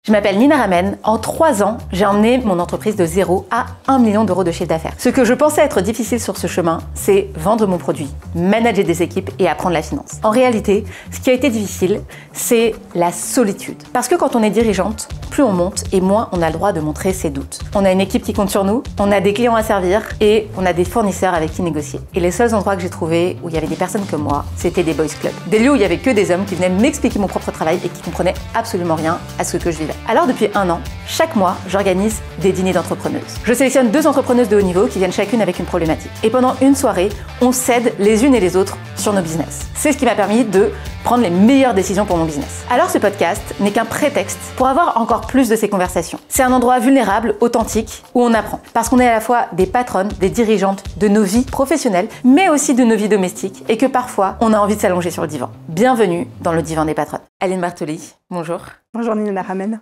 Je m'appelle Nina Ramen. En 3 ans, j'ai emmené mon entreprise de 0 à 1 million d'euros de chiffre d'affaires. Ce que je pensais être difficile sur ce chemin, c'est vendre mon produit, manager des équipes et apprendre la finance. En réalité, ce qui a été difficile, c'est la solitude. Parce que quand on est dirigeante, plus on monte et moins on a le droit de montrer ses doutes. On a une équipe qui compte sur nous, on a des clients à servir et on a des fournisseurs avec qui négocier. Et les seuls endroits que j'ai trouvés où il y avait des personnes comme moi, c'était des boys clubs. Des lieux où il y avait que des hommes qui venaient m'expliquer mon propre travail et qui comprenaient absolument rien à ce que je vivais. Alors depuis 1 an, chaque mois, j'organise des dîners d'entrepreneuses. Je sélectionne 2 entrepreneuses de haut niveau qui viennent chacune avec une problématique. Et pendant une soirée, on s'aide les unes et les autres sur nos business. C'est ce qui m'a permis de prendre les meilleures décisions pour mon business. Alors ce podcast n'est qu'un prétexte pour avoir encore plus de ces conversations. C'est un endroit vulnérable, authentique, où on apprend. Parce qu'on est à la fois des patronnes, des dirigeantes de nos vies professionnelles, mais aussi de nos vies domestiques, et que parfois, on a envie de s'allonger sur le divan. Bienvenue dans le divan des patronnes. Aline Bartoli, bonjour. Bonjour Nina Ramen.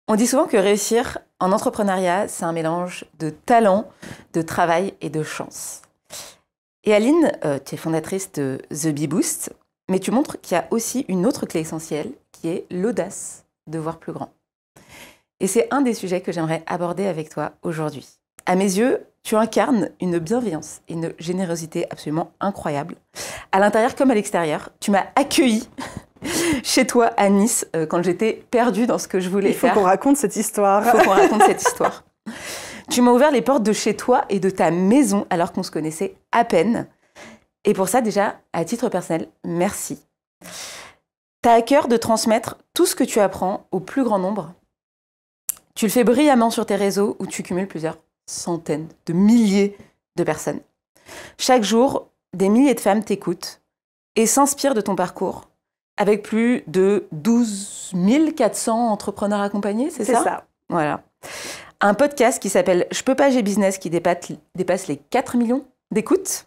On dit souvent que réussir en entrepreneuriat, c'est un mélange de talent, de travail et de chance. Et Aline, tu es fondatrice de The Bee Boost, mais tu montres qu'il y a aussi une autre clé essentielle, qui est l'audace de voir plus grand. Et c'est un des sujets que j'aimerais aborder avec toi aujourd'hui. À mes yeux, tu incarnes une bienveillance et une générosité absolument incroyable. À l'intérieur comme à l'extérieur, tu m'as accueillie chez toi à Nice quand j'étais perdue dans ce que je voulais faire. Il faut qu'on raconte cette histoire. Il faut qu'on raconte cette histoire. Tu m'as ouvert les portes de chez toi et de ta maison alors qu'on se connaissait à peine. Et pour ça, déjà, à titre personnel, merci. Tu as à cœur de transmettre tout ce que tu apprends au plus grand nombre. Tu le fais brillamment sur tes réseaux où tu cumules plusieurs centaines de milliers de personnes. Chaque jour, des milliers de femmes t'écoutent et s'inspirent de ton parcours avec plus de 12 400 entrepreneurs accompagnés, c'est ça ? C'est ça. Voilà. Un podcast qui s'appelle « Je peux pas, j'ai business » qui dépasse les 4 millions d'écoutes.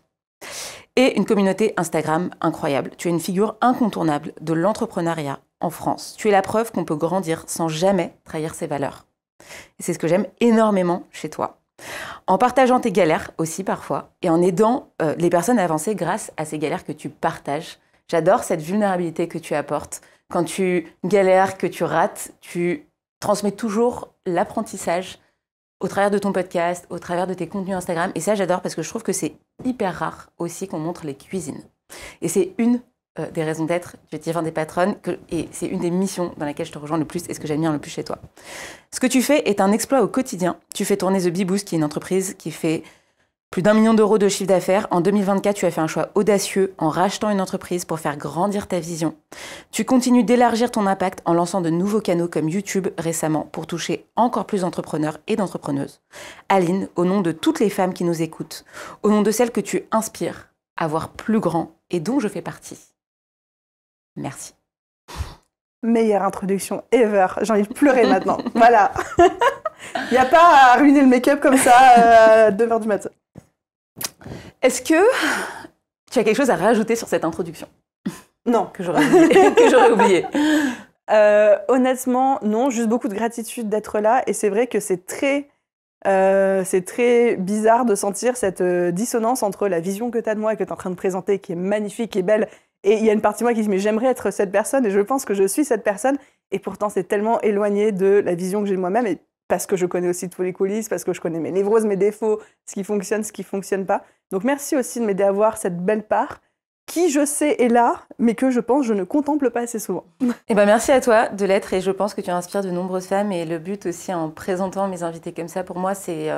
Et une communauté Instagram incroyable. Tu es une figure incontournable de l'entrepreneuriat en France. Tu es la preuve qu'on peut grandir sans jamais trahir ses valeurs. Et c'est ce que j'aime énormément chez toi. En partageant tes galères aussi parfois, et en aidant les personnes à avancer grâce à ces galères que tu partages. J'adore cette vulnérabilité que tu apportes. Quand tu galères, que tu rates, tu transmets toujours l'apprentissage au travers de ton podcast, au travers de tes contenus Instagram. Et ça, j'adore parce que je trouve que c'est hyper rare aussi qu'on montre les cuisines. Et c'est une des raisons d'être du divan des patronnes et c'est une des missions dans laquelle je te rejoins le plus et ce que j'admire le plus chez toi. Ce que tu fais est un exploit au quotidien. Tu fais tourner The Bee Boost, qui est une entreprise qui fait plus d'1 million d'euros de chiffre d'affaires. En 2024, tu as fait un choix audacieux en rachetant une entreprise pour faire grandir ta vision. Tu continues d'élargir ton impact en lançant de nouveaux canaux comme YouTube récemment pour toucher encore plus d'entrepreneurs et d'entrepreneuses. Aline, au nom de toutes les femmes qui nous écoutent, au nom de celles que tu inspires à voir plus grand et dont je fais partie, merci. Meilleure introduction ever. J'ai envie de pleurer maintenant. Voilà. Il n'y a pas à ruiner le make-up comme ça à 2h du matin. Est-ce que tu as quelque chose à rajouter sur cette introduction ? Non. Que j'aurais oublié. Honnêtement, non. Juste beaucoup de gratitude d'être là. Et c'est vrai que c'est très bizarre de sentir cette dissonance entre la vision que tu as de moi et que tu es en train de présenter, qui est magnifique, qui est belle. Et il y a une partie de moi qui dit « mais j'aimerais être cette personne » et je pense que je suis cette personne. Et pourtant, c'est tellement éloigné de la vision que j'ai de moi-même. Et parce que je connais aussi tous les coulisses, parce que je connais mes névroses, mes défauts, ce qui fonctionne pas. Donc merci aussi de m'aider à voir cette belle part qui, je sais, est là, mais que je pense je ne contemple pas assez souvent. Eh ben merci à toi de l'être et je pense que tu inspires de nombreuses femmes et le but aussi en présentant mes invités comme ça, pour moi, c'est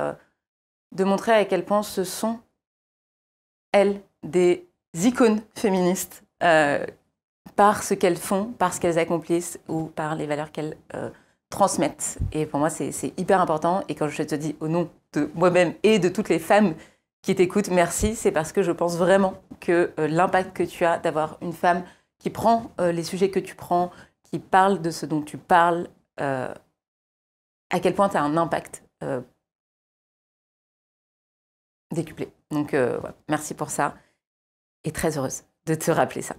de montrer à quel point ce sont, elles, des icônes féministes par ce qu'elles font, par ce qu'elles accomplissent ou par les valeurs qu'elles transmettent. Et pour moi, c'est hyper important. Et quand je te dis au nom de moi-même et de toutes les femmes qui t'écoutent, merci, c'est parce que je pense vraiment que l'impact que tu as d'avoir une femme qui prend les sujets que tu prends, qui parle de ce dont tu parles, à quel point tu as un impact décuplé. Donc, voilà, merci pour ça. Et très heureuse de te rappeler ça.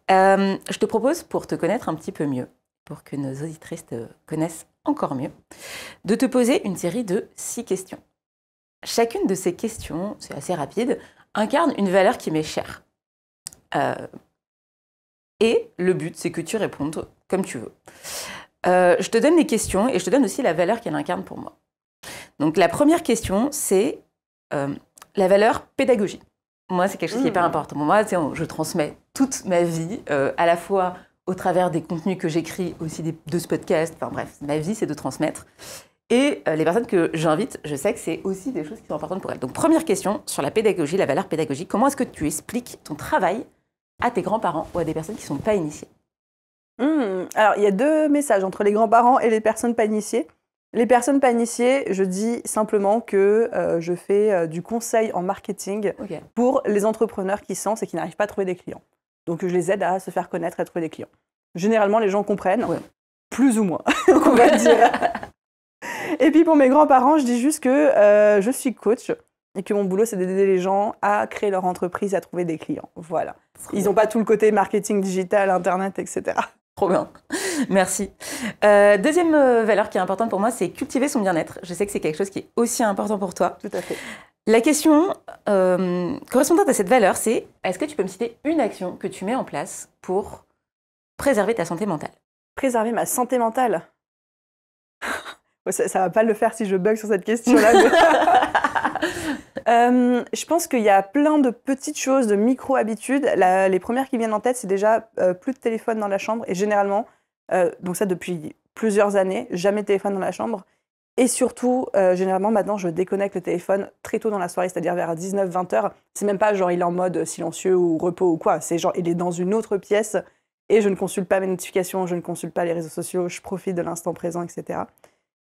Je te propose, pour te connaître un petit peu mieux, pour que nos auditrices te connaissent encore mieux, de te poser une série de 6 questions. Chacune de ces questions, c'est assez rapide, incarne une valeur qui m'est chère. Et le but, c'est que tu répondes comme tu veux. Je te donne les questions et je te donne aussi la valeur qu'elle incarne pour moi. Donc la première question, c'est la valeur pédagogie. Moi, c'est quelque chose qui est hyper important. Pour moi, je transmets toute ma vie, à la fois au travers des contenus que j'écris, aussi de ce podcast. Enfin bref, ma vie, c'est de transmettre. Et les personnes que j'invite, je sais que c'est aussi des choses qui sont importantes pour elles. Donc première question sur la pédagogie, la valeur pédagogique. Comment est-ce que tu expliques ton travail à tes grands-parents ou à des personnes qui ne sont pas initiées? Alors, il y a 2 messages entre les grands-parents et les personnes pas initiées. Les personnes pas initiées, je dis simplement que je fais du conseil en marketing pour les entrepreneurs qui se lancent et qui n'arrivent pas à trouver des clients. Donc, je les aide à se faire connaître et à trouver des clients. Généralement, les gens comprennent, plus ou moins, on va dire. Et puis, pour mes grands-parents, je dis juste que je suis coach et que mon boulot, c'est d'aider les gens à créer leur entreprise, à trouver des clients. Voilà. Ils n'ont pas tout le côté marketing digital, Internet, etc. Trop bien, merci. Deuxième valeur qui est importante pour moi, c'est cultiver son bien-être. Je sais que c'est quelque chose qui est aussi important pour toi. Tout à fait. La question correspondante à cette valeur, c'est est-ce que tu peux me citer une action que tu mets en place pour préserver ta santé mentale? Préserver ma santé mentale? Ça va pas le faire si je bug sur cette question-là. Je pense qu'il y a plein de petites choses, de micro-habitudes. Les premières qui viennent en tête, c'est déjà plus de téléphone dans la chambre. Et généralement, donc ça depuis plusieurs années, jamais de téléphone dans la chambre. Et surtout, généralement, maintenant, je déconnecte le téléphone très tôt dans la soirée, c'est-à-dire vers 19-20 heures. C'est même pas genre il est en mode silencieux ou repos ou quoi. C'est genre il est dans une autre pièce et je ne consulte pas mes notifications, je ne consulte pas les réseaux sociaux, je profite de l'instant présent, etc.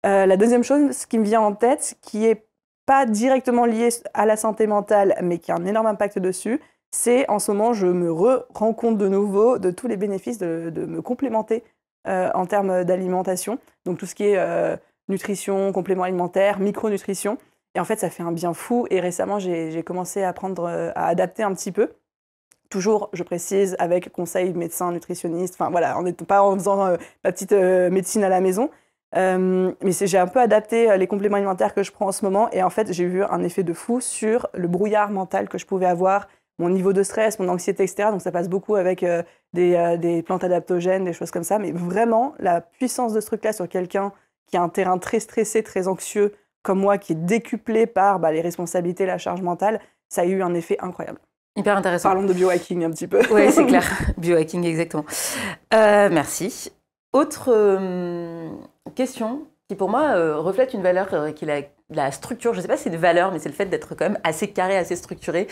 La deuxième chose qui me vient en tête, qui est pas directement liée à la santé mentale, mais qui a un énorme impact dessus, c'est en ce moment, je me rends compte de nouveau de tous les bénéfices de me complémenter en termes d'alimentation. Donc tout ce qui est nutrition, complément alimentaire, micronutrition. Et en fait, ça fait un bien fou. Et récemment, j'ai commencé à apprendre à adapter un petit peu. Toujours, je précise, avec conseil médecin, nutritionniste. Enfin voilà, pas en faisant ma petite médecine à la maison. Mais j'ai un peu adapté les compléments alimentaires que je prends en ce moment et en fait j'ai vu un effet de fou sur le brouillard mental que je pouvais avoir, mon niveau de stress, mon anxiété, etc. Donc ça passe beaucoup avec des plantes adaptogènes, des choses comme ça, mais vraiment la puissance de ce truc-là sur quelqu'un qui a un terrain très stressé, très anxieux comme moi, qui est décuplé par les responsabilités, la charge mentale, ça a eu un effet incroyable. Hyper intéressant. Parlons de biohacking un petit peu. Oui, c'est clair, biohacking exactement. Merci. Autre question qui pour moi reflète une valeur qui est la structure. Je ne sais pas si c'est une valeur, mais c'est le fait d'être quand même assez carré, assez structuré.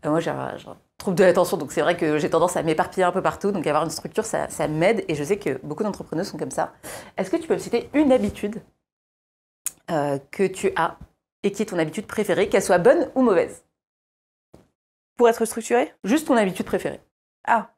Moi, j'ai un trouble de l'attention, donc c'est vrai que j'ai tendance à m'éparpiller un peu partout. Donc avoir une structure, ça m'aide et je sais que beaucoup d'entrepreneurs sont comme ça. Est-ce que tu peux me citer une habitude que tu as et qui est ton habitude préférée, qu'elle soit bonne ou mauvaise? Pour être structuré? Juste ton habitude préférée.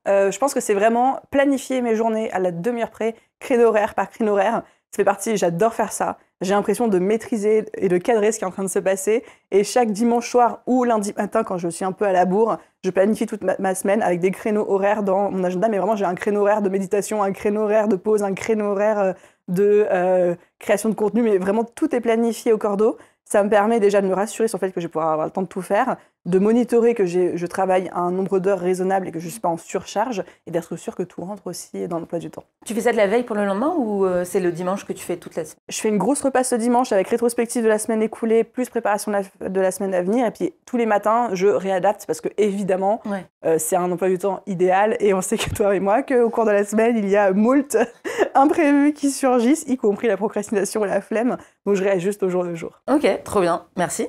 Je pense que c'est vraiment planifier mes journées à la demi-heure près, créneau horaire par créneau horaire. Ça fait partie, j'adore faire ça. J'ai l'impression de maîtriser et de cadrer ce qui est en train de se passer. Et chaque dimanche soir ou lundi matin, quand je suis un peu à la bourre, je planifie toute ma semaine avec des créneaux horaires dans mon agenda. Mais vraiment, j'ai un créneau horaire de méditation, un créneau horaire de pause, un créneau horaire de création de contenu. Mais vraiment, tout est planifié au cordeau. Ça me permet déjà de me rassurer sur le fait que je vais pouvoir avoir le temps de tout faire, de monitorer que je travaille un nombre d'heures raisonnable et que je ne suis pas en surcharge, et d'être sûr que tout rentre aussi dans l'emploi du temps. Tu fais ça de la veille pour le lendemain ou c'est le dimanche que tu fais toute la semaine? Je fais une grosse repasse ce dimanche avec rétrospective de la semaine écoulée, plus préparation de la semaine à venir. Et puis tous les matins, je réadapte parce que évidemment, c'est un emploi du temps idéal. Et on sait que toi et moi, qu'au cours de la semaine, il y a moult imprévus qui surgissent, y compris la procrastination et la flemme. Donc je réajuste au jour le jour. Ok, trop bien, merci.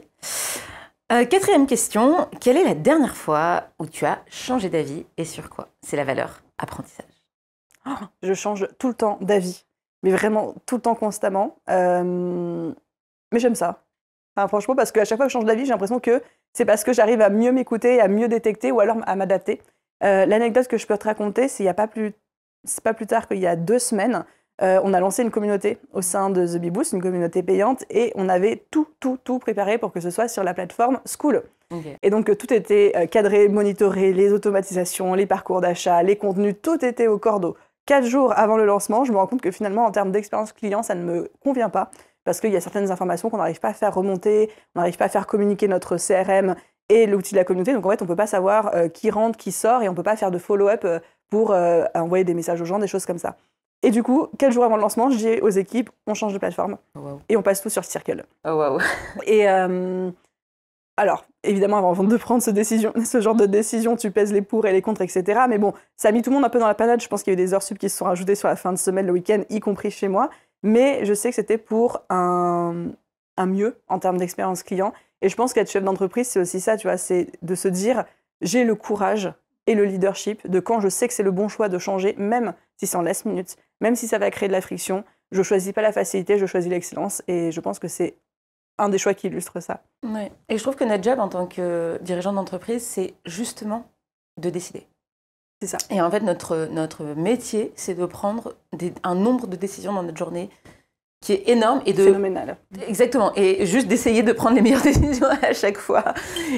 Quatrième question, quelle est la dernière fois où tu as changé d'avis et sur quoi? C'est la valeur apprentissage. Je change tout le temps d'avis, mais vraiment tout le temps, constamment. Mais j'aime ça. Enfin, franchement, parce qu'à chaque fois que je change d'avis, j'ai l'impression que c'est parce que j'arrive à mieux m'écouter, à mieux détecter ou alors à m'adapter. L'anecdote que je peux te raconter, c'est pas plus tard qu'il y a 2 semaines. On a lancé une communauté au sein de The Bee Boost, une communauté payante, et on avait tout préparé pour que ce soit sur la plateforme Skool. Okay. Et donc tout était cadré, monitoré, les automatisations, les parcours d'achat, les contenus, tout était au cordeau. 4 jours avant le lancement, je me rends compte que finalement, en termes d'expérience client, ça ne me convient pas, parce qu'il y a certaines informations qu'on n'arrive pas à faire remonter, on n'arrive pas à faire communiquer notre CRM et l'outil de la communauté. Donc en fait, on ne peut pas savoir qui rentre, qui sort, et on ne peut pas faire de follow-up pour envoyer des messages aux gens, des choses comme ça. Et du coup, 4 jours avant le lancement, je dis aux équipes, on change de plateforme. Oh, wow. Et on passe tout sur Circle. Oh, wow. Et alors, évidemment, avant de prendre ce genre de décision, tu pèses les pour et les contre, etc. Mais bon, ça a mis tout le monde un peu dans la panade. Je pense qu'il y a eu des heures sup qui se sont rajoutées sur la fin de semaine, le week-end, y compris chez moi. Mais je sais que c'était pour un mieux en termes d'expérience client. Et je pense qu'être chef d'entreprise, c'est aussi ça, tu vois, c'est de se dire, j'ai le courage et le leadership de quand je sais que c'est le bon choix de changer, même si c'est en last minute, même si ça va créer de la friction, je choisis pas la facilité, je choisis l'excellence. Et je pense que c'est un des choix qui illustre ça. Ouais. Et je trouve que notre job en tant que dirigeant d'entreprise, c'est justement de décider. C'est ça. Et en fait, notre métier, c'est de prendre un nombre de décisions dans notre journée qui est énorme. Et phénoménal. Exactement. Et juste d'essayer de prendre les meilleures décisions à chaque fois.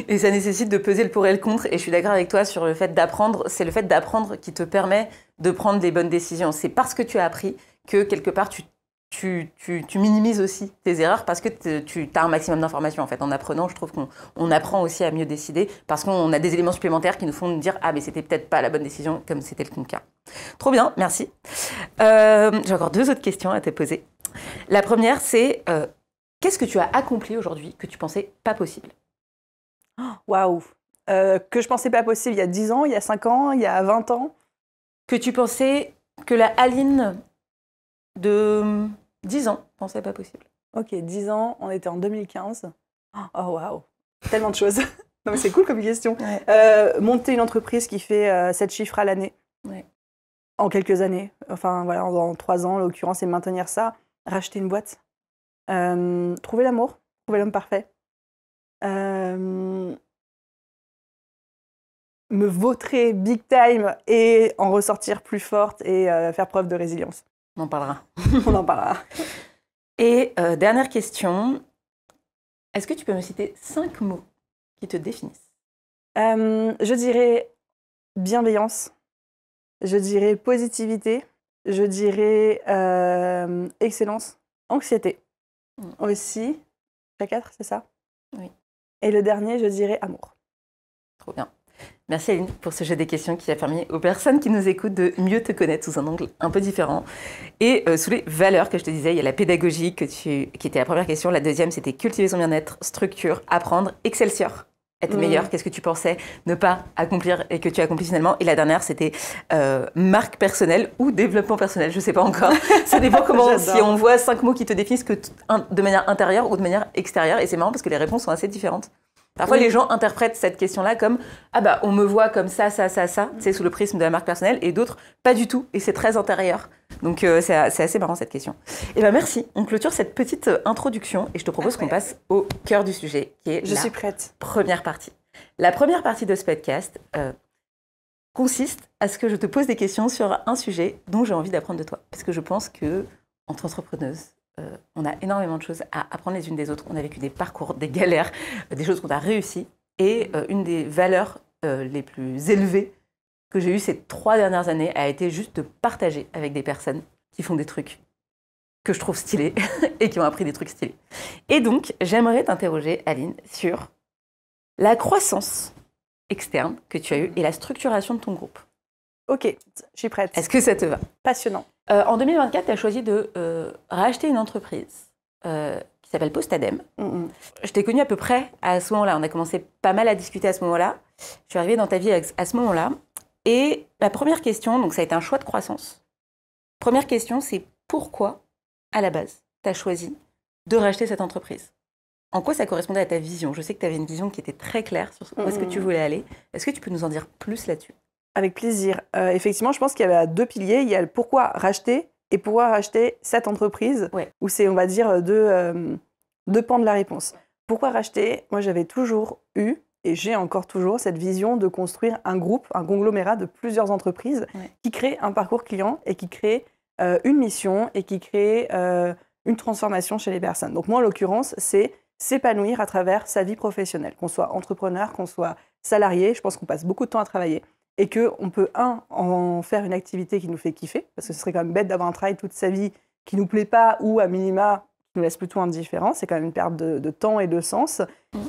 Et ça nécessite de peser le pour et le contre. Et je suis d'accord avec toi sur le fait d'apprendre. C'est le fait d'apprendre qui te permet de prendre les bonnes décisions. C'est parce que tu as appris que quelque part, tu minimises aussi tes erreurs parce que tu as un maximum d'informations. En fait, en apprenant, je trouve qu'on apprend aussi à mieux décider parce qu'on a des éléments supplémentaires qui nous font nous dire « Ah, mais c'était peut-être pas la bonne décision » comme c'était le cas. Trop bien, merci. J'ai encore 2 autres questions à te poser. La première, c'est qu'est-ce que tu as accompli aujourd'hui que tu pensais pas possible? Waouh. Que je pensais pas possible il y a 10 ans, il y a 5 ans, il y a 20 ans. Que tu pensais que la Aline de 10 ans pensait pas possible. Ok, 10 ans, on était en 2015. Oh waouh, tellement de choses. Non mais c'est cool comme question. Ouais. Monter une entreprise qui fait 7 chiffres à l'année. Ouais. En quelques années. Enfin voilà, en 3 ans en l'occurrence, et maintenir ça. Racheter une boîte. Trouver l'amour. Trouver l'homme parfait. Me vautrer big time et en ressortir plus forte et faire preuve de résilience. On en parlera. On en parlera. Et dernière question, est-ce que tu peux me citer 5 mots qui te définissent? Je dirais bienveillance, je dirais positivité, je dirais excellence, anxiété aussi. La 4, c'est ça? Oui. Et le dernier, je dirais amour. Trop bien. Merci Aline pour ce jeu des questions qui a permis aux personnes qui nous écoutent de mieux te connaître sous un angle un peu différent. Et sous les valeurs que je te disais, il y a la pédagogie qui était la première question. La deuxième, c'était cultiver son bien-être, structure, apprendre, Excelsior, être meilleur. Qu'est-ce que tu pensais ne pas accomplir et que tu accomplis finalement? Et la dernière, c'était marque personnelle ou développement personnel. Je ne sais pas encore. Ça dépend comment, si on voit 5 mots qui te définissent de manière intérieure ou de manière extérieure. Et c'est marrant parce que les réponses sont assez différentes. Parfois, les gens interprètent cette question-là comme « Ah bah, on me voit comme ça, tu sais, sous le prisme de la marque personnelle, et d'autres, pas du tout, et c'est très intérieur. » Donc, c'est assez marrant, cette question. Et ben merci, on clôture cette petite introduction, et je te propose qu'on passe au cœur du sujet, qui est Je suis prête. Première partie. La première partie de ce podcast consiste à ce que je te pose des questions sur un sujet dont j'ai envie d'apprendre de toi. Parce que je pense que, entre entrepreneuses, on a énormément de choses à apprendre les unes des autres. On a vécu des parcours, des galères, des choses qu'on a réussies. Et une des valeurs les plus élevées que j'ai eues ces 3 dernières années a été juste de partager avec des personnes qui font des trucs que je trouve stylés et qui ont appris des trucs stylés. Et donc, j'aimerais t'interroger, Aline, sur la croissance externe que tu as eue et la structuration de ton groupe. Ok, je suis prête. Est-ce que ça te va? Passionnant. En 2024, tu as choisi de racheter une entreprise qui s'appelle Postadem. Je t'ai connue à peu près à ce moment-là. On a commencé pas mal à discuter à ce moment-là. Je suis arrivée dans ta vie à ce moment-là. Et ma première question, donc ça a été un choix de croissance. Première question, c'est pourquoi, à la base, tu as choisi de racheter cette entreprise? En quoi ça correspondait à ta vision? Je sais que tu avais une vision qui était très claire sur où est-ce que tu voulais aller. Est-ce que tu peux nous en dire plus là-dessus? Avec plaisir. Effectivement, je pense qu'il y avait 2 piliers. Il y a le pourquoi racheter et pourquoi racheter cette entreprise, où c'est, on va dire, 2 pans de la réponse. Pourquoi racheter? Moi, j'avais toujours eu, et j'ai encore toujours, cette vision de construire un groupe, un conglomérat de plusieurs entreprises qui créent un parcours client et qui créent une mission et qui créent une transformation chez les personnes. Donc moi, en l'occurrence, c'est s'épanouir à travers sa vie professionnelle, qu'on soit entrepreneur, qu'on soit salarié. Je pense qu'on passe beaucoup de temps à travailler. Et qu'on peut, en faire une activité qui nous fait kiffer, parce que ce serait quand même bête d'avoir un travail toute sa vie qui ne nous plaît pas ou, à minima, qui nous laisse plutôt indifférents. C'est quand même une perte de temps et de sens.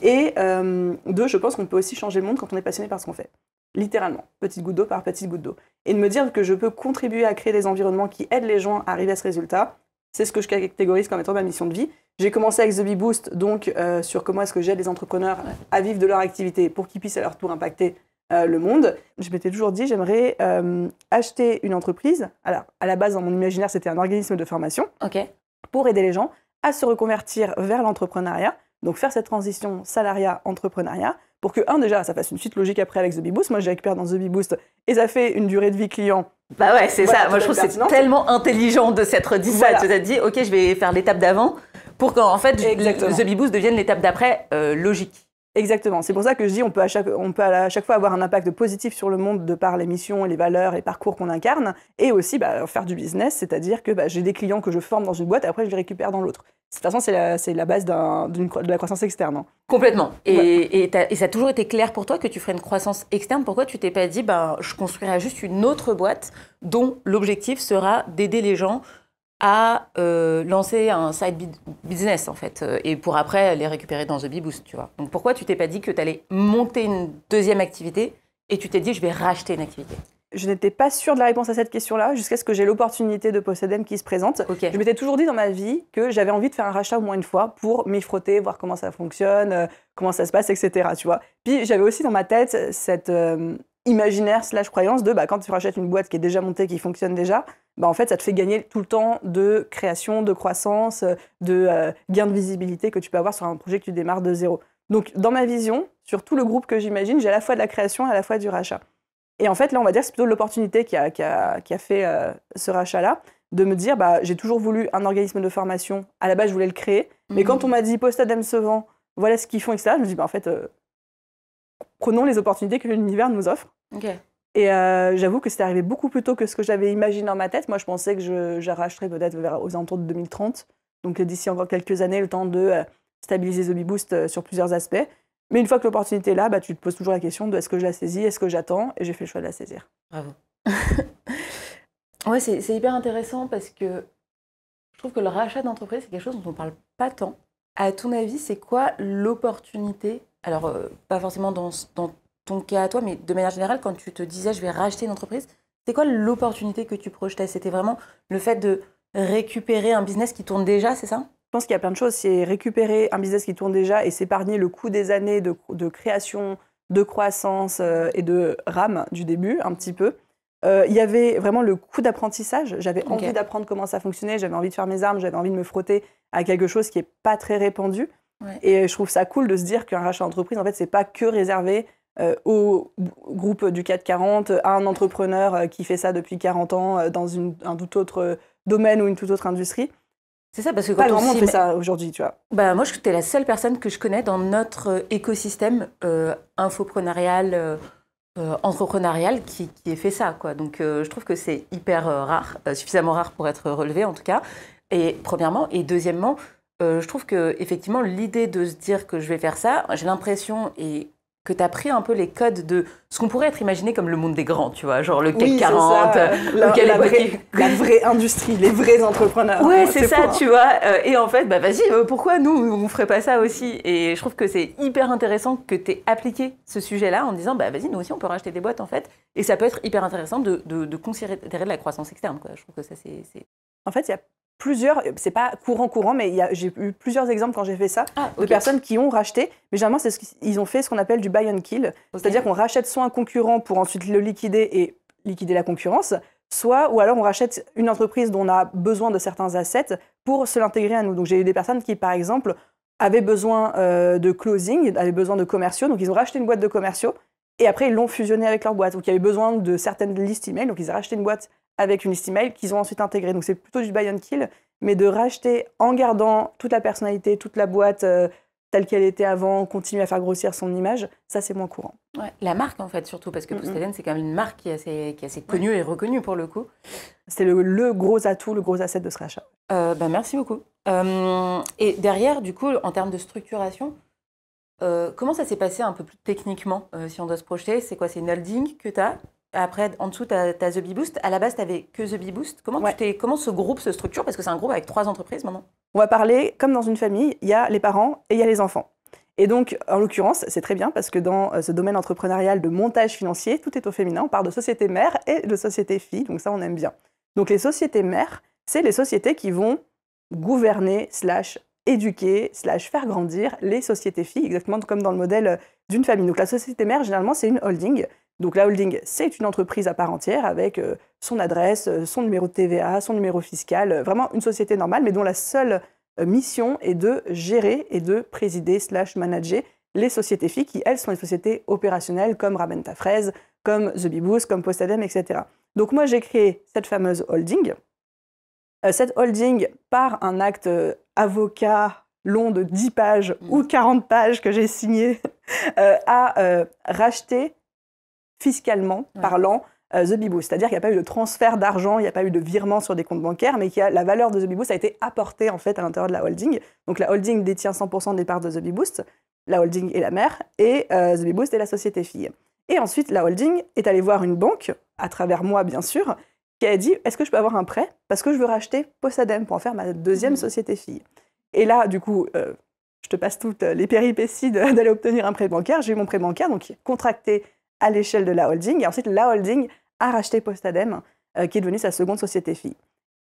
Et 2, je pense qu'on peut aussi changer le monde quand on est passionné par ce qu'on fait. littéralement, petite goutte d'eau par petite goutte d'eau. Et de me dire que je peux contribuer à créer des environnements qui aident les gens à arriver à ce résultat, c'est ce que je catégorise comme étant ma mission de vie. J'ai commencé avec The Bee Boost, donc sur comment est-ce que j'aide les entrepreneurs à vivre de leur activité pour qu'ils puissent à leur tour impacter le monde. Je m'étais toujours dit, j'aimerais acheter une entreprise. Alors, à la base, dans mon imaginaire, c'était un organisme de formation pour aider les gens à se reconvertir vers l'entrepreneuriat, donc faire cette transition salariat-entrepreneuriat, pour que, déjà, ça fasse une suite logique après avec The Bee Boost. Moi, j'ai récupéré dans The Bee Boost et ça fait une durée de vie client. Bah ouais, c'est ça. Moi, je trouve que c'est tellement intelligent de s'être dit ça. Tu t'es dit, OK, je vais faire l'étape d'avant pour qu'en fait, The Bee Boost devienne l'étape d'après logique. Exactement. C'est pour ça que je dis on peut à chaque fois avoir un impact positif sur le monde de par les missions, les valeurs, les parcours qu'on incarne, et aussi faire du business, c'est-à-dire que j'ai des clients que je forme dans une boîte et après je les récupère dans l'autre. De toute façon, c'est la base de la croissance externe. Hein. Complètement. Et ça a toujours été clair pour toi que tu ferais une croissance externe. Pourquoi tu t'es pas dit je construirai juste une autre boîte dont l'objectif sera d'aider les gens à lancer un side business, en fait, et pour après les récupérer dans The Bee Boost, tu vois. Donc pourquoi tu t'es pas dit que tu allais monter une deuxième activité et tu t'es dit je vais racheter une activité? Je n'étais pas sûre de la réponse à cette question-là jusqu'à ce que j'ai l'opportunité de Possedem qui se présente. Je m'étais toujours dit dans ma vie que j'avais envie de faire un rachat au moins une fois pour m'y frotter, voir comment ça fonctionne, comment ça se passe, etc. Tu vois. Puis j'avais aussi dans ma tête cette imaginaire / croyance de quand tu rachètes une boîte qui est déjà montée, qui fonctionne déjà, en fait ça te fait gagner tout le temps de création, de croissance, de gain de visibilité que tu peux avoir sur un projet que tu démarres de zéro. Donc dans ma vision, sur tout le groupe que j'imagine, j'ai à la fois de la création et à la fois du rachat. Et en fait, là, on va dire que c'est plutôt l'opportunité qui a fait ce rachat-là, de me dire, j'ai toujours voulu un organisme de formation. À la base, je voulais le créer. Mais quand on m'a dit, Postadem se vend, voilà ce qu'ils font, etc., je me dis, en fait, prenons les opportunités que l'univers nous offre. Et j'avoue que c'est arrivé beaucoup plus tôt que ce que j'avais imaginé dans ma tête. Moi, je pensais que je racheterais peut-être aux alentours de 2030. Donc, d'ici encore quelques années, le temps de stabiliser The Bee Boost sur plusieurs aspects. Mais une fois que l'opportunité est là, tu te poses toujours la question de est-ce que je la saisis, est-ce que j'attends? Et j'ai fait le choix de la saisir. Bravo. Ouais, c'est hyper intéressant parce que je trouve que le rachat d'entreprise, c'est quelque chose dont on ne parle pas tant. À ton avis, c'est quoi l'opportunité? Alors, pas forcément dans ton cas à toi, mais de manière générale, quand tu te disais je vais racheter une entreprise, c'est quoi l'opportunité que tu projetais? C'était vraiment le fait de récupérer un business qui tourne déjà, c'est ça? Je pense qu'il y a plein de choses. C'est récupérer un business qui tourne déjà et s'épargner le coût des années de création, de croissance et de rame du début, un petit peu. Il y avait vraiment le coût d'apprentissage. J'avais envie d'apprendre comment ça fonctionnait, j'avais envie de faire mes armes, j'avais envie de me frotter à quelque chose qui n'est pas très répandu. Et je trouve ça cool de se dire qu'un rachat d'entreprise, en fait, c'est pas que réservé au groupe du CAC 40, à un entrepreneur qui fait ça depuis 40 ans dans un tout autre domaine ou une toute autre industrie. C'est ça, parce que quand pas vraiment on fait ça aujourd'hui, tu vois. Moi, t'es la seule personne que je connais dans notre écosystème infopreneurial, entrepreneurial qui ait fait ça, quoi. Donc, je trouve que c'est hyper rare, suffisamment rare pour être relevé, en tout cas. Et premièrement, et deuxièmement, je trouve que effectivement, l'idée de se dire que je vais faire ça, j'ai l'impression que tu as pris un peu les codes de ce qu'on pourrait être imaginé comme le monde des grands, tu vois, genre le CAC 40, la vraie industrie, les vrais entrepreneurs. Ouais, c'est ça, tu vois. Et en fait, vas-y, pourquoi nous, on ferait pas ça aussi? Et je trouve que c'est hyper intéressant que tu aies appliqué ce sujet-là en disant, vas-y, nous aussi, on peut racheter des boîtes, en fait. Et ça peut être hyper intéressant de considérer de la croissance externe, quoi. Je trouve que ça, c'est... En fait, il y a plusieurs, c'est pas courant, mais j'ai eu plusieurs exemples quand j'ai fait ça, de personnes qui ont racheté, mais généralement, ils ont fait ce qu'on appelle du buy and kill, c'est-à-dire qu'on rachète soit un concurrent pour ensuite le liquider et liquider la concurrence, ou alors on rachète une entreprise dont on a besoin de certains assets pour se l'intégrer à nous. Donc j'ai eu des personnes qui, par exemple, avaient besoin de closing, avaient besoin de commerciaux, donc ils ont racheté une boîte de commerciaux, et après ils l'ont fusionné avec leur boîte, donc il y avait besoin de certaines listes email, donc ils ont racheté une boîte avec une liste email qu'ils ont ensuite intégrée. Donc c'est plutôt du buy and kill, mais de racheter en gardant toute la personnalité, toute la boîte telle qu'elle était avant, continuer à faire grossir son image, ça c'est moins courant. Ouais, la marque en fait surtout, parce que Postadem c'est quand même une marque qui est assez connue et reconnue pour le coup. C'est le gros atout, le gros asset de ce rachat. Merci beaucoup. Et derrière, du coup, en termes de structuration, comment ça s'est passé un peu plus techniquement, si on doit se projeter? C'est quoi? C'est une holding que tu as? Après, en dessous, tu as The Bee Boost. À la base, tu n'avais que The Bee Boost. Comment ce groupe se structure? Parce que c'est un groupe avec 3 entreprises maintenant. On va parler, comme dans une famille, il y a les parents et il y a les enfants. Et donc, en l'occurrence, c'est très bien parce que dans ce domaine entrepreneurial de montage financier, tout est au féminin. On parle de société mère et de société fille, donc ça, on aime bien. Donc, les sociétés mères, c'est les sociétés qui vont gouverner, éduquer, faire grandir les sociétés filles, exactement comme dans le modèle d'une famille. Donc, la société mère, généralement, c'est une holding. Donc, la holding, c'est une entreprise à part entière avec son adresse, son numéro de TVA, son numéro fiscal, vraiment une société normale, mais dont la seule mission est de gérer et de présider / manager les sociétés filles qui, elles, sont les sociétés opérationnelles comme Ramène ta fraise, comme The Bee Boost, comme Postadem, etc. Donc moi, j'ai créé cette fameuse holding. Cette holding, par un acte avocat long de 10 pages ou 40 pages que j'ai signé, a racheté fiscalement parlant The Bee Boost. C'est-à-dire qu'il n'y a pas eu de transfert d'argent, il n'y a pas eu de virement sur des comptes bancaires, mais la valeur de The Bee Boost a été apportée en fait à l'intérieur de la holding. Donc la holding détient 100% des parts de The Bee Boost, la holding est la mère, et The Bee Boost est la société fille. Et ensuite, la holding est allée voir une banque, à travers moi bien sûr, qui a dit « Est-ce que je peux avoir un prêt ? Parce que je veux racheter Postadem pour en faire ma deuxième société fille. » Et là, du coup, je te passe toutes les péripéties d'aller obtenir un prêt bancaire. J'ai eu mon prêt bancaire, donc contracté à l'échelle de la holding. Et ensuite, la holding a racheté Postadem, qui est devenue sa seconde société fille.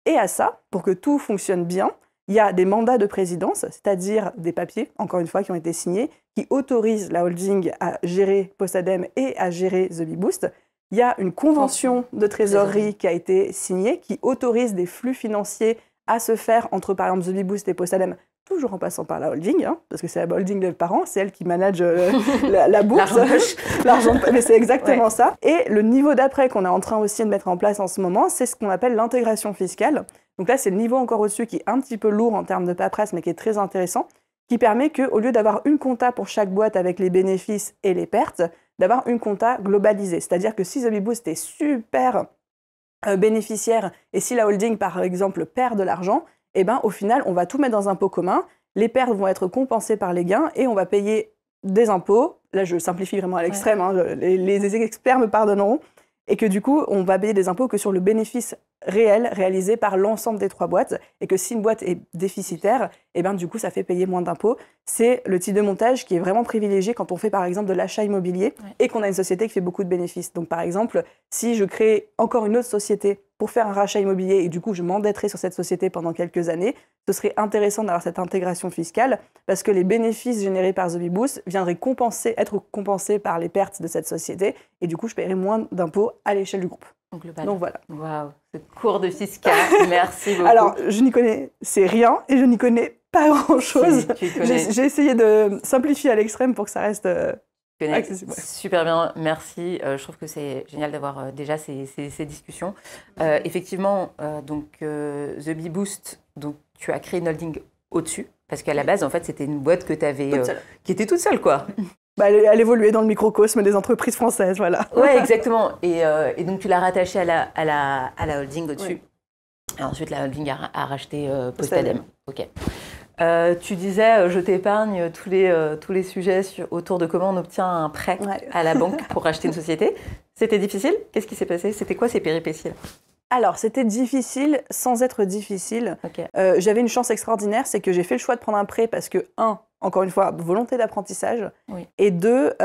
Et à ça, pour que tout fonctionne bien, il y a des mandats de présidence, c'est-à-dire des papiers, encore une fois, qui ont été signés, qui autorisent la holding à gérer Postadem et à gérer The Bee Boost. Il y a une convention de trésorerie qui a été signée, qui autorise des flux financiers à se faire entre, par exemple, The Bee Boost et Postadem, toujours en passant par la holding, parce que c'est la holding des parents, c'est elle qui manage la bourse. L'argent de poche. Mais c'est exactement ça. Et le niveau d'après qu'on est en train aussi de mettre en place en ce moment, c'est ce qu'on appelle l'intégration fiscale. Donc là, c'est le niveau encore au-dessus qui est un petit peu lourd en termes de paperasse, mais qui est très intéressant, qui permet qu'au lieu d'avoir une compta pour chaque boîte avec les bénéfices et les pertes, d'avoir une compta globalisée. C'est-à-dire que si The Bee Boost est super bénéficiaire, et si la holding, par exemple, perd de l'argent, eh ben, au final, on va tout mettre dans un pot commun, les pertes vont être compensées par les gains, et on va payer des impôts, là je simplifie vraiment à l'extrême, les experts me pardonneront, et que du coup, on va payer des impôts que sur le bénéfice réel réalisé par l'ensemble des 3 boîtes, et que si une boîte est déficitaire, eh ben, du coup, ça fait payer moins d'impôts. C'est le type de montage qui est vraiment privilégié quand on fait par exemple de l'achat immobilier et qu'on a une société qui fait beaucoup de bénéfices. Donc par exemple, si je crée encore une autre société pour faire un rachat immobilier et du coup je m'endetterai sur cette société pendant quelques années, ce serait intéressant d'avoir cette intégration fiscale parce que les bénéfices générés par The Bee Boost viendraient être compensés par les pertes de cette société et du coup je paierai moins d'impôts à l'échelle du groupe. Donc voilà. Waouh, ce cours de fiscal, merci beaucoup. Alors, je n'y connais rien et je n'y connais pas grand-chose. J'ai essayé de simplifier à l'extrême pour que ça reste accessible. Super bien, merci. Je trouve que c'est génial d'avoir déjà ces discussions. Effectivement, donc The Bee Boost, donc tu as créé une holding au-dessus parce qu'à la base, en fait, c'était une boîte que tu avais qui était toute seule, quoi. Elle évoluait dans le microcosme des entreprises françaises, voilà. Ouais, exactement. Et donc, tu l'as rattachée à la holding au-dessus. Et ensuite, la holding a racheté Postadem. Ok. Tu disais, je t'épargne tous les sujets autour de comment on obtient un prêt à la banque pour racheter une société. C'était difficile ? Qu'est-ce qui s'est passé ? C'était quoi ces péripéties ? Alors, c'était difficile sans être difficile. Okay. J'avais une chance extraordinaire, c'est que j'ai fait le choix de prendre un prêt parce que, encore une fois, volonté d'apprentissage. Oui. Et 2,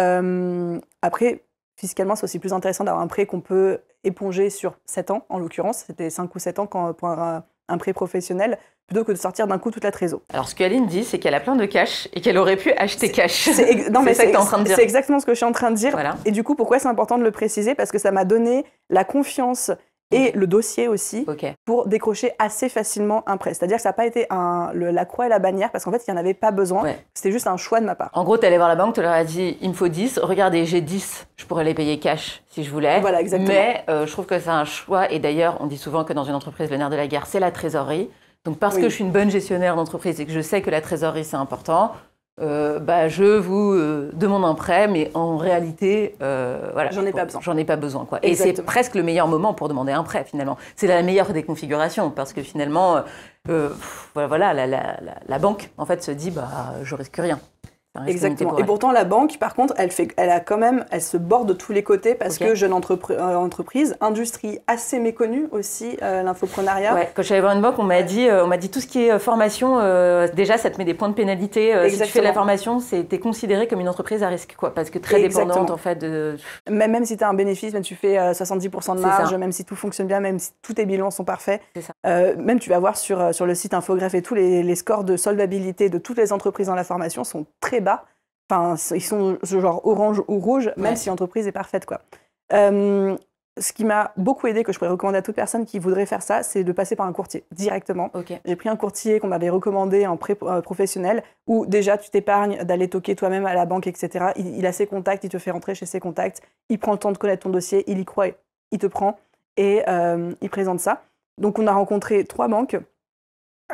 après, fiscalement, c'est aussi plus intéressant d'avoir un prêt qu'on peut éponger sur 7 ans, en l'occurrence. C'était 5 ou 7 ans pour un prêt professionnel, plutôt que de sortir d'un coup toute la trésor. Alors, ce qu'Aline dit, c'est qu'elle a plein de cash et qu'elle aurait pu acheter cash. C'est ça que tu es en train de dire. C'est exactement ce que je suis en train de dire. Voilà. Et du coup, pourquoi c'est important de le préciser ? Parce que ça m'a donné la confiance et le dossier aussi, pour décrocher assez facilement un prêt. C'est-à-dire que ça n'a pas été la croix et la bannière, parce qu'en fait, il n'y en avait pas besoin. Ouais. C'était juste un choix de ma part. En gros, tu allais voir la banque, tu leur as dit, il me faut 10. Regardez, j'ai 10. Je pourrais les payer cash si je voulais. Voilà, exactement. Mais je trouve que c'est un choix. Et d'ailleurs, on dit souvent que dans une entreprise, le nerf de la guerre, c'est la trésorerie. Donc, parce que je suis une bonne gestionnaire d'entreprise et que je sais que la trésorerie, c'est important, je vous demande un prêt, mais en réalité, voilà, j'en ai pas besoin. J'en ai pas besoin, quoi. Et c'est presque le meilleur moment pour demander un prêt, finalement. C'est la meilleure des configurations, parce que finalement, la banque, en fait, se dit, je risque rien. Exactement. Et pourtant, la banque, par contre, elle se borde de tous les côtés parce que jeune entreprise, industrie assez méconnue aussi, l'infoprenariat. Ouais, quand je suis allée voir une banque, on m'a dit tout ce qui est formation, déjà, ça te met des points de pénalité. Si tu fais de la formation, t'es considéré comme une entreprise à risque, quoi, parce que très dépendante, en fait. Même si tu as un bénéfice, même si tu fais 70% de marge, même si tout fonctionne bien, même si tous tes bilans sont parfaits, même tu vas voir sur le site Infogreffe et tout, les scores de solvabilité de toutes les entreprises dans la formation sont très bas. Enfin, ils sont genre orange ou rouge, même si l'entreprise est parfaite, quoi. Ce qui m'a beaucoup aidé, que je pourrais recommander à toute personne qui voudrait faire ça, c'est de passer par un courtier directement. J'ai pris un courtier qu'on m'avait recommandé en professionnel, où déjà tu t'épargnes d'aller toquer toi-même à la banque, etc. Il a ses contacts, il te fait rentrer chez ses contacts, il prend le temps de connaître ton dossier, il y croit, il te prend et il présente ça. Donc on a rencontré 3 banques.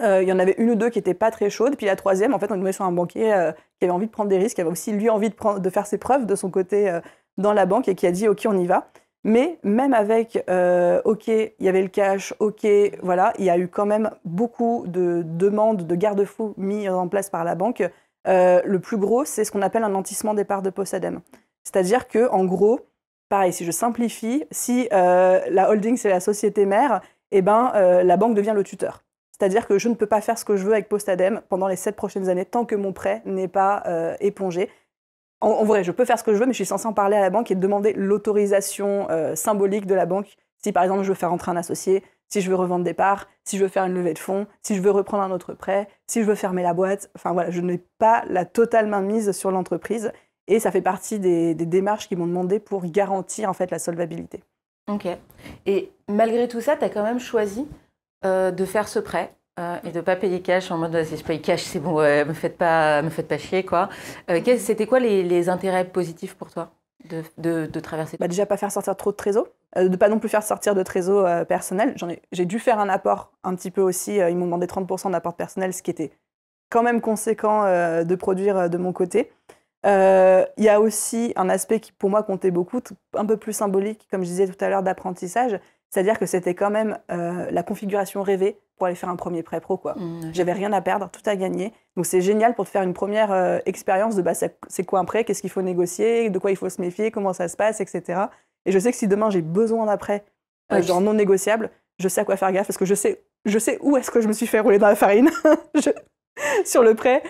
Il y en avait une ou deux qui n'étaient pas très chaudes. Puis la troisième, en fait, on est tombé sur un banquier qui avait envie de prendre des risques, qui avait aussi, lui, envie de faire ses preuves de son côté dans la banque et qui a dit « Ok, on y va ». Mais même avec « Ok, il y avait le cash, ok, voilà », il y a eu quand même beaucoup de demandes, de garde-fous mis en place par la banque. Le plus gros, c'est ce qu'on appelle un nantissement des parts de Postadem. C'est-à-dire qu'en gros, pareil, si je simplifie, si la holding, c'est la société mère, la banque devient le tuteur. C'est-à-dire que je ne peux pas faire ce que je veux avec Postadem pendant les 7 prochaines années tant que mon prêt n'est pas épongé. En vrai, je peux faire ce que je veux, mais je suis censée en parler à la banque et demander l'autorisation symbolique de la banque. Si par exemple je veux faire rentrer un associé, si je veux revendre des parts, si je veux faire une levée de fonds, si je veux reprendre un autre prêt, si je veux fermer la boîte. Enfin voilà, je n'ai pas la totale mainmise sur l'entreprise et ça fait partie des démarches qui m'ont demandé pour garantir en fait la solvabilité. Ok. Et malgré tout ça, tu as quand même choisi de faire ce prêt et de ne pas payer cash en mode si je paye cash, c'est bon, me faites pas chier, quoi. C'était quoi les intérêts positifs pour toi de traverser déjà, pas faire sortir trop de trésor, de pas non plus faire sortir de trésor personnel. J'ai dû faire un apport un petit peu aussi. Ils m'ont demandé 30% d'apport personnel, ce qui était quand même conséquent de produire de mon côté. Il y a aussi un aspect qui, pour moi, comptait beaucoup, un peu plus symbolique, comme je disais tout à l'heure, d'apprentissage. C'est-à-dire que c'était quand même la configuration rêvée pour aller faire un premier prêt pro, quoi. J'avais rien à perdre, tout à gagner. Donc c'est génial pour te faire une première expérience de c'est quoi un prêt, qu'est-ce qu'il faut négocier, de quoi il faut se méfier, comment ça se passe, etc. Et je sais que si demain j'ai besoin d'un prêt genre non négociable, je sais à quoi faire gaffe parce que je sais où est-ce que je me suis fait rouler dans la farine sur le prêt.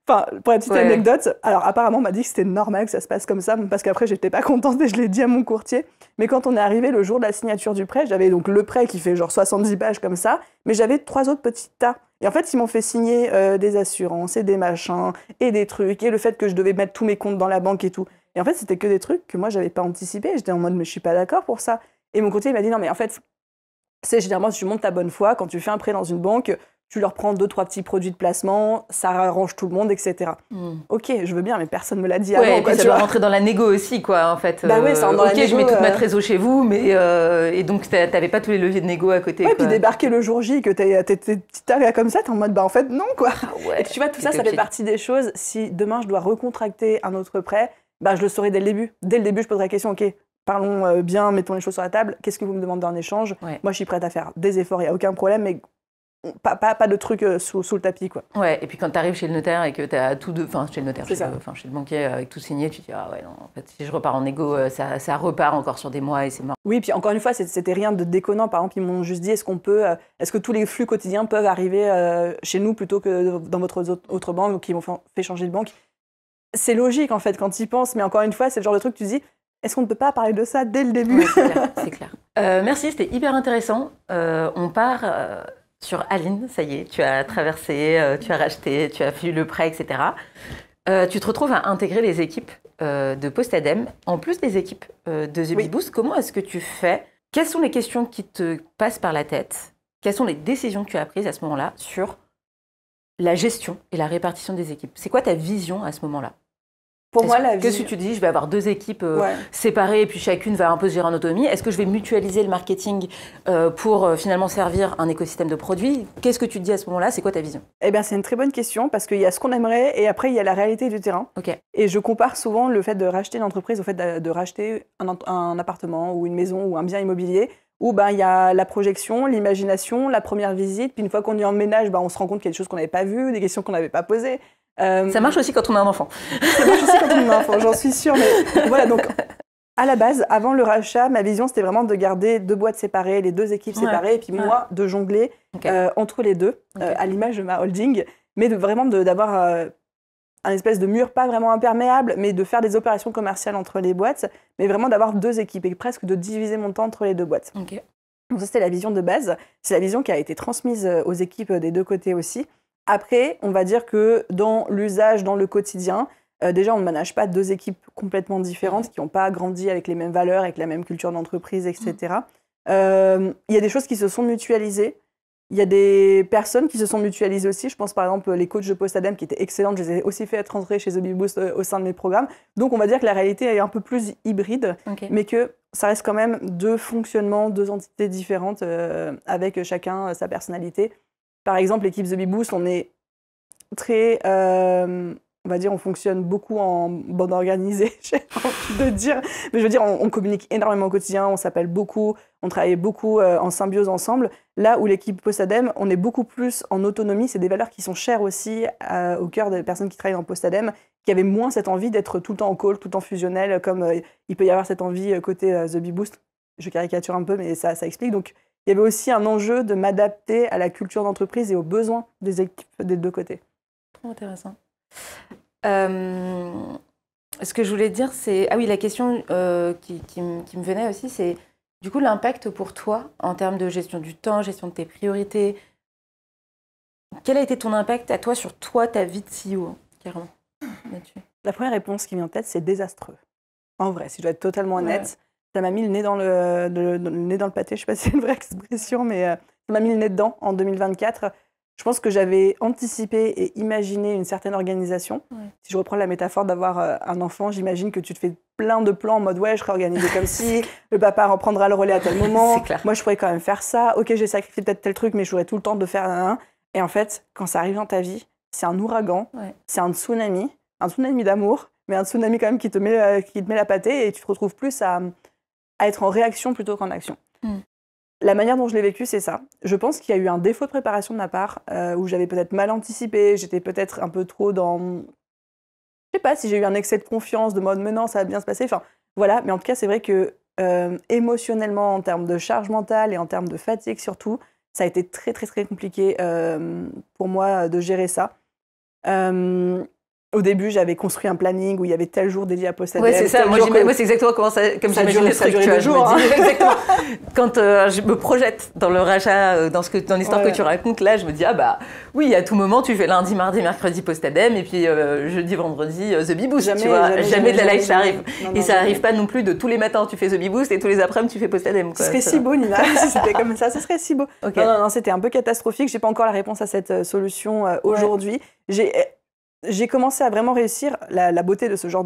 Enfin, pour la petite anecdote, alors apparemment on m'a dit que c'était normal que ça se passe comme ça, parce qu'après j'étais pas contente et je l'ai dit à mon courtier. Mais quand on est arrivé le jour de la signature du prêt, j'avais donc le prêt qui fait genre 70 pages comme ça, mais j'avais 3 autres petits tas. Et en fait, ils m'ont fait signer des assurances et des machins et des trucs, et le fait que je devais mettre tous mes comptes dans la banque et tout. Et en fait, c'était que des trucs que moi j'avais pas anticipé. J'étais en mode mais je suis pas d'accord pour ça. Et mon courtier m'a dit non mais en fait, c'est généralement si tu montes ta bonne foi, quand tu fais un prêt dans une banque, tu leur prends 2-3 petits produits de placement, ça arrange tout le monde, etc. Ok, je veux bien, mais personne ne me l'a dit avant. Et puis ça doit rentrer dans la négo aussi, quoi, en fait. Bah oui, ça rentre dans la négo. Ok, je mets toute ma trésor chez vous, mais et donc t'avais pas tous les leviers de négo à côté. Ouais, puis débarquer le jour J, que t'es petit taré comme ça, t'es en mode, bah en fait, non, quoi. Et tu vois, tout ça, ça fait partie des choses. Si demain, je dois recontracter un autre prêt, bah je le saurai dès le début. Dès le début, je poserai la question, ok, parlons bien, mettons les choses sur la table, qu'est-ce que vous me demandez en échange? Moi, je suis prête à faire des efforts, il n'y a aucun problème, mais pas de trucs sous le tapis, quoi. Ouais, et puis quand tu arrives chez le notaire et que tu as tout chez le notaire, chez le banquier avec tout signé, tu te dis ah ouais, non, en fait, si je repars en négo, ça repart encore sur des mois et c'est mort. Oui, puis encore une fois, c'était rien de déconnant. Par exemple, ils m'ont juste dit est-ce que tous les flux quotidiens peuvent arriver chez nous plutôt que dans votre autre banque, donc ils m'ont fait changer de banque. C'est logique en fait quand ils pensent, mais encore une fois, c'est le genre de truc tu te dis est-ce qu'on ne peut pas parler de ça dès le début? C'est clair. Merci, c'était hyper intéressant. On part sur Aline, ça y est, tu as traversé, tu as racheté, tu as fait le prêt, etc. Tu te retrouves à intégrer les équipes de Postadem, en plus des équipes de The Big Boost. Comment est-ce que tu fais? Quelles sont les questions qui te passent par la tête? Quelles sont les décisions que tu as prises à ce moment-là sur la gestion et la répartition des équipes? C'est quoi ta vision à ce moment-là? Pour moi, la Qu'est-ce que tu te dis? Je vais avoir 2 équipes séparées et puis chacune va un peu se gérer en autonomie. Est-ce que je vais mutualiser le marketing pour finalement servir un écosystème de produits? Qu'est-ce que tu te dis à ce moment-là? C'est quoi ta vision? Eh bien, c'est une très bonne question parce qu'il y a ce qu'on aimerait et après, il y a la réalité du terrain. Et je compare souvent le fait de racheter une entreprise au fait de racheter un appartement ou une maison ou un bien immobilier où il y a la projection, l'imagination, la première visite. Puis une fois qu'on y emménage, on se rend compte qu'il y a des choses qu'on n'avait pas vues, des questions qu'on n'avait pas posées. Ça marche aussi quand on a un enfant. Ça marche aussi quand on a un enfant, j'en suis sûre. Mais voilà, donc à la base, avant le rachat, ma vision, c'était vraiment de garder 2 boîtes séparées, les 2 équipes séparées, et puis moi, de jongler entre les deux, à l'image de ma holding, mais vraiment d'avoir un espèce de mur pas vraiment imperméable, mais de faire des opérations commerciales entre les boîtes, mais vraiment d'avoir 2 équipes et presque de diviser mon temps entre les 2 boîtes. Donc ça, c'était la vision de base. C'est la vision qui a été transmise aux équipes des 2 côtés aussi. Après, on va dire que dans l'usage, dans le quotidien, déjà, on ne manage pas 2 équipes complètement différentes qui n'ont pas grandi avec les mêmes valeurs, avec la même culture d'entreprise, etc. Il y a des choses qui se sont mutualisées. Il y a des personnes qui se sont mutualisées aussi. Je pense par exemple les coachs de Postadem qui étaient excellentes. Je les ai aussi fait rentrer chez The Bee Boost au sein de mes programmes. Donc on va dire que la réalité est un peu plus hybride, mais que ça reste quand même 2 fonctionnements, 2 entités différentes avec chacun sa personnalité. Par exemple, l'équipe The Bee Boost, on est très... on va dire, on fonctionne beaucoup en bande organisée, j'ai envie de dire. Mais je veux dire, on communique énormément au quotidien, on s'appelle beaucoup, on travaille beaucoup en symbiose ensemble. Là où l'équipe Postadem, on est beaucoup plus en autonomie. C'est des valeurs qui sont chères aussi au cœur des personnes qui travaillent dans Postadem, qui avaient moins cette envie d'être tout le temps en call, tout le temps fusionnel, comme il peut y avoir cette envie côté The Bee Boost. Je caricature un peu, mais ça explique. Donc, il y avait aussi un enjeu de m'adapter à la culture d'entreprise et aux besoins des équipes des 2 côtés. Trop intéressant. Ce que je voulais dire, c'est... Ah oui, la question qui me venait aussi, c'est du coup l'impact pour toi en termes de gestion du temps, gestion de tes priorités. Quel a été ton impact à toi sur toi, ta vie de CEO, carrément, là-dessus? La première réponse qui me vient en tête, c'est désastreux. En vrai, si je dois être totalement honnête, ça m'a mis le nez dans le nez dans le pâté. Je ne sais pas si c'est une vraie expression, mais ça m'a mis le nez dedans en 2024. Je pense que j'avais anticipé et imaginé une certaine organisation. Si je reprends la métaphore d'avoir un enfant, j'imagine que tu te fais plein de plans en mode « ouais, je serai organisée comme si, le papa reprendra le relais à tel moment, moi je pourrais quand même faire ça, ok, j'ai sacrifié peut-être tel truc, mais j'aurais tout le temps de faire un. » Et en fait, quand ça arrive dans ta vie, c'est un ouragan, c'est un tsunami d'amour, mais un tsunami quand même qui te met la pâtée et tu te retrouves plus à être en réaction plutôt qu'en action. La manière dont je l'ai vécu, c'est ça. Je pense qu'il y a eu un défaut de préparation de ma part, où j'avais peut-être mal anticipé, j'étais peut-être un peu trop dans... Je sais pas si j'ai eu un excès de confiance, de mode « mais non, ça va bien se passer ». Enfin, voilà. Mais en tout cas, c'est vrai que émotionnellement, en termes de charge mentale et en termes de fatigue surtout, ça a été très, très, très compliqué pour moi de gérer ça. Au début, j'avais construit un planning où il y avait tel jour dédié à Postadem. Ouais, c'est ça. Moi, c'est exactement comme j'imagine les trucs. Exactement. Quand je me projette dans le rachat, dans l'histoire que tu racontes, là, je me dis, ah bah oui, à tout moment, tu fais lundi, mardi, mercredi Postadem, et puis jeudi, vendredi, The Bee Boost, tu vois. Jamais de la live, ça arrive. Et ça arrive pas non plus de tous les matins, tu fais The Bee Boost, et tous les après-midi, tu fais Postadem. Ce serait si beau, Nina, si c'était comme ça, ce serait si beau. Non, c'était un peu catastrophique. J'ai pas encore la réponse à cette solution aujourd'hui. J'ai commencé à vraiment réussir. La beauté de ce genre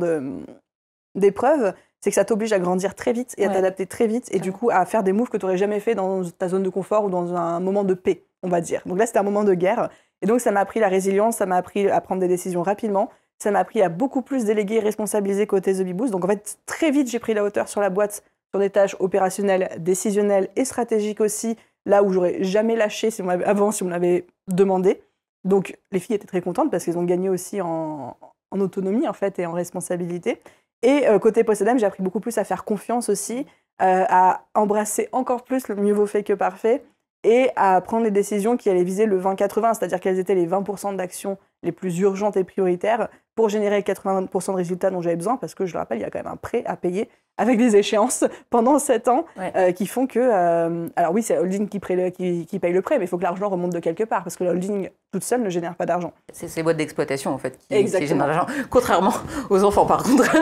d'épreuve, c'est que ça t'oblige à grandir très vite et à t'adapter très vite et du coup à faire des moves que tu n'aurais jamais fait dans ta zone de confort ou dans un moment de paix, on va dire. Donc là, c'était un moment de guerre. Et donc, ça m'a appris la résilience, ça m'a appris à prendre des décisions rapidement, ça m'a appris à beaucoup plus déléguer et responsabiliser côté The Bee Boost. Donc en fait, très vite, j'ai pris la hauteur sur la boîte, sur des tâches opérationnelles, décisionnelles et stratégiques aussi, là où j'aurais jamais lâché si on me l'avait demandé. Donc, les filles étaient très contentes parce qu'elles ont gagné aussi en autonomie, en fait, et en responsabilité. Et côté Postadem, j'ai appris beaucoup plus à faire confiance aussi, à embrasser encore plus le mieux vaut fait que parfait et à prendre les décisions qui allaient viser le 20-80, c'est-à-dire quelles étaient les 20% d'actions les plus urgentes et prioritaires pour générer 80% de résultats dont j'avais besoin, parce que, je le rappelle, il y a quand même un prêt à payer avec des échéances pendant 7 ans qui font que... alors oui, c'est la holding qui paye le prêt, mais il faut que l'argent remonte de quelque part, parce que la holding toute seule ne génère pas d'argent. C'est les boîtes d'exploitation, en fait, qui génèrent l'argent, contrairement aux enfants, par contre.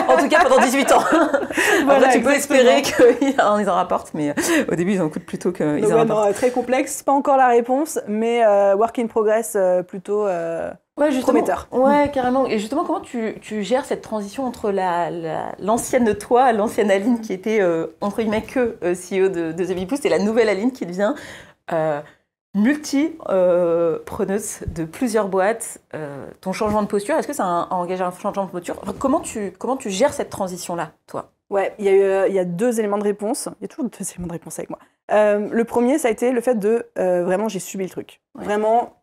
En tout cas, pendant 18 ans. Voilà, après, tu peux espérer qu'ils en rapportent, mais au début, ils en coûtent plutôt qu'ils en rapportent. Non, très complexe, pas encore la réponse, mais work in progress plutôt... prometteur. Ouais, carrément. Et justement, comment tu gères cette transition entre l'ancienne toi, l'ancienne Aline qui était, entre guillemets, que CEO de The Bee Boost et la nouvelle Aline qui devient multi-preneuse de plusieurs boîtes. Ton changement de posture, est-ce que ça a engagé un changement de posture? Comment tu gères cette transition-là, toi? Ouais, il y a 2 éléments de réponse. Il y a toujours 2 éléments de réponse avec moi. Le premier, ça a été le fait de... vraiment, j'ai subi le truc. Vraiment...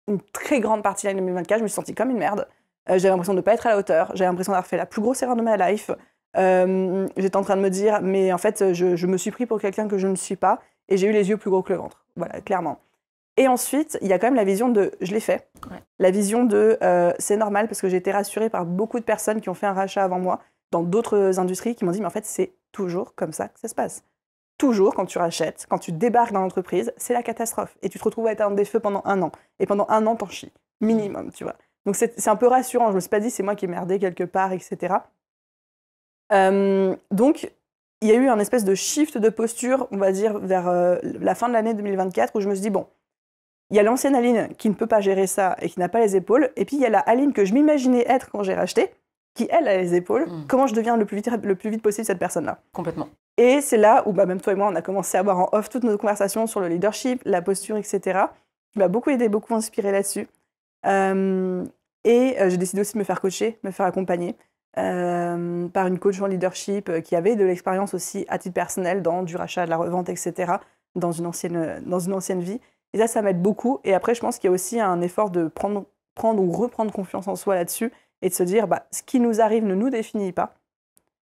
une très grande partie de l'année 2024, je me suis sentie comme une merde. J'avais l'impression de ne pas être à la hauteur. J'avais l'impression d'avoir fait la plus grosse erreur de ma life. J'étais en train de me dire, mais en fait, je me suis pris pour quelqu'un que je ne suis pas. Et j'ai eu les yeux plus gros que le ventre. Voilà, clairement. Et ensuite, il y a quand même la vision de « je l'ai fait ouais. ». La vision de « c'est normal » parce que j'ai été rassurée par beaucoup de personnes qui ont fait un rachat avant moi dans d'autres industries qui m'ont dit « mais en fait, c'est toujours comme ça que ça se passe ». Toujours, quand tu rachètes, quand tu débarques dans l'entreprise, c'est la catastrophe. Et tu te retrouves à éteindre des feux pendant 1 an. Et pendant 1 an, t'en chies. Minimum, tu vois. Donc c'est un peu rassurant. Je me suis pas dit c'est moi qui ai merdé quelque part, etc. Donc, il y a eu un espèce de shift de posture, on va dire, vers la fin de l'année 2024, où je me suis dit, bon, il y a l'ancienne Aline qui ne peut pas gérer ça et qui n'a pas les épaules, et puis il y a la Aline que je m'imaginais être quand j'ai racheté, qui, elle, a les épaules. Comment je deviens le plus vite possible cette personne-là? Complètement. Et c'est là où, même toi et moi, on a commencé à avoir en off toutes nos conversations sur le leadership, la posture, etc., qui m'a beaucoup aidé, beaucoup inspiré là-dessus. J'ai décidé aussi de me faire coacher, me faire accompagner par une coach en leadership qui avait de l'expérience aussi à titre personnel dans du rachat, de la revente, etc., dans une ancienne vie. Et ça m'aide beaucoup. Et après, je pense qu'il y a aussi un effort de prendre ou reprendre confiance en soi là-dessus et de se dire, ce qui nous arrive ne nous définit pas.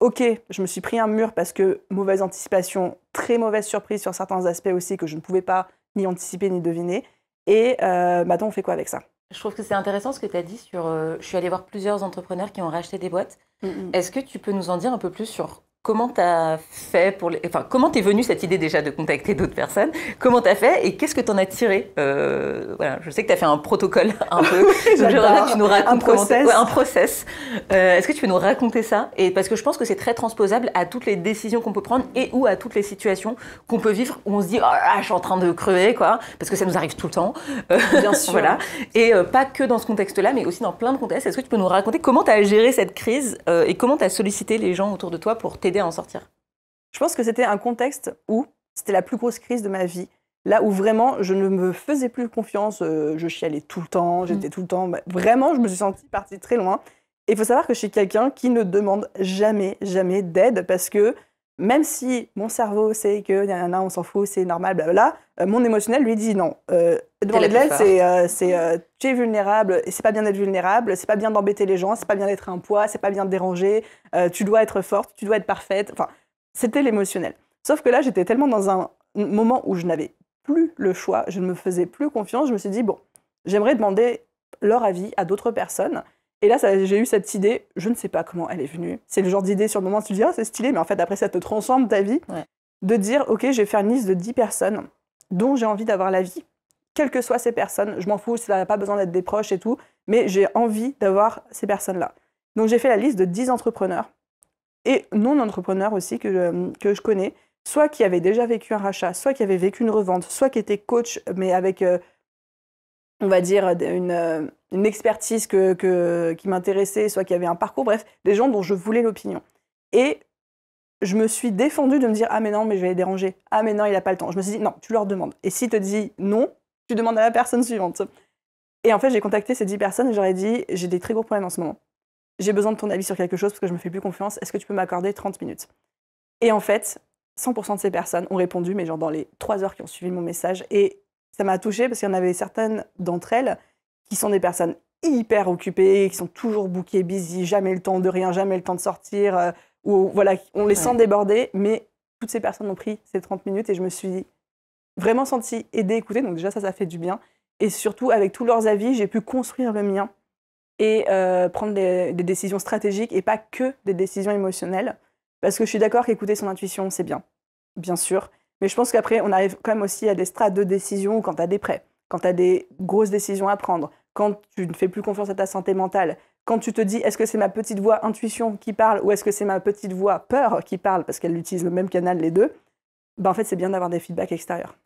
Ok, je me suis pris un mur parce que mauvaise anticipation, très mauvaise surprise sur certains aspects aussi que je ne pouvais pas ni anticiper ni deviner. Et maintenant, on fait quoi avec ça? Je trouve que c'est intéressant ce que tu as dit sur... je suis allée voir plusieurs entrepreneurs qui ont racheté des boîtes. Est-ce que tu peux nous en dire un peu plus sur comment tu as fait pour... comment t'es venue cette idée déjà de contacter d'autres personnes? Comment tu as fait et qu'est-ce que tu en as tiré? Voilà, je sais que tu as fait un protocole un peu. J'aimerais que tu nous racontes un process. Un process. Est-ce que tu peux nous raconter ça? Et parce que je pense que c'est très transposable à toutes les décisions qu'on peut prendre et ou à toutes les situations qu'on peut vivre où on se dit « Oh là, je suis en train de crever, quoi », parce que ça nous arrive tout le temps. Bien sûr. Voilà. Et pas que dans ce contexte-là, mais aussi dans plein de contextes. Est-ce que tu peux nous raconter comment tu as géré cette crise et comment tu as sollicité les gens autour de toi pour t'aider à en sortir? Je pense que c'était un contexte où c'était la plus grosse crise de ma vie. Là où vraiment, je ne me faisais plus confiance, je chialais tout le temps, j'étais tout le temps... Vraiment, je me suis sentie partie très loin. Et il faut savoir que je suis quelqu'un qui ne demande jamais, jamais d'aide parce que même si mon cerveau sait que on s'en fout, c'est normal, blablabla, mon émotionnel lui dit non. Demander de l'aide, tu es vulnérable, et c'est pas bien d'être vulnérable, c'est pas bien d'embêter les gens, c'est pas bien d'être un poids, c'est pas bien de déranger, tu dois être forte, tu dois être parfaite. Enfin, c'était l'émotionnel. Sauf que là, j'étais tellement dans un moment où je n'avais plus le choix, je ne me faisais plus confiance, je me suis dit, bon, j'aimerais demander leur avis à d'autres personnes. Et là, j'ai eu cette idée, je ne sais pas comment elle est venue. C'est le genre d'idée sur le moment où tu te dis, c'est stylé, mais en fait, après, ça te transforme ta vie. Ouais. De dire, ok, je vais faire une liste de 10 personnes dont j'ai envie d'avoir l'avis. Quelles que soient ces personnes, je m'en fous, ça n'a pas besoin d'être des proches et tout, mais j'ai envie d'avoir ces personnes-là. Donc, j'ai fait la liste de 10 entrepreneurs et non-entrepreneurs aussi que je connais, soit qui avaient déjà vécu un rachat, soit qui avaient vécu une revente, soit qui étaient coach, mais avec... on va dire, une expertise qui m'intéressait, soit qui avait un parcours, bref, des gens dont je voulais l'opinion. Et je me suis défendue de me dire « Ah mais non, mais je vais les déranger. Ah mais non, il n'a pas le temps. » Je me suis dit « Non, tu leur demandes. Et s'il te dit non, tu demandes à la personne suivante. » Et en fait, j'ai contacté ces 10 personnes et j'aurais dit « J'ai des très gros problèmes en ce moment. J'ai besoin de ton avis sur quelque chose parce que je me fais plus confiance. Est-ce que tu peux m'accorder 30 minutes ?» Et en fait, 100% de ces personnes ont répondu, mais genre dans les 3 heures qui ont suivi mon message. Et ça m'a touchée parce qu'il y en avait certaines d'entre elles qui sont des personnes hyper occupées, qui sont toujours bookées, busy, jamais le temps de rien, jamais le temps de sortir, ou voilà, on les sent déborder, mais toutes ces personnes ont pris ces 30 minutes et je me suis vraiment sentie aidée, écoutée, donc déjà ça fait du bien. Et surtout, avec tous leurs avis, j'ai pu construire le mien et prendre des décisions stratégiques et pas que des décisions émotionnelles. Parce que je suis d'accord qu'écouter son intuition, c'est bien sûr. Mais je pense qu'après, on arrive quand même aussi à des strates de décision quand tu as des prêts, quand tu as des grosses décisions à prendre, quand tu ne fais plus confiance à ta santé mentale, quand tu te dis est-ce que c'est ma petite voix intuition qui parle ou est-ce que c'est ma petite voix peur qui parle parce qu'elle utilise le même canal les deux, en fait, c'est bien d'avoir des feedbacks extérieurs.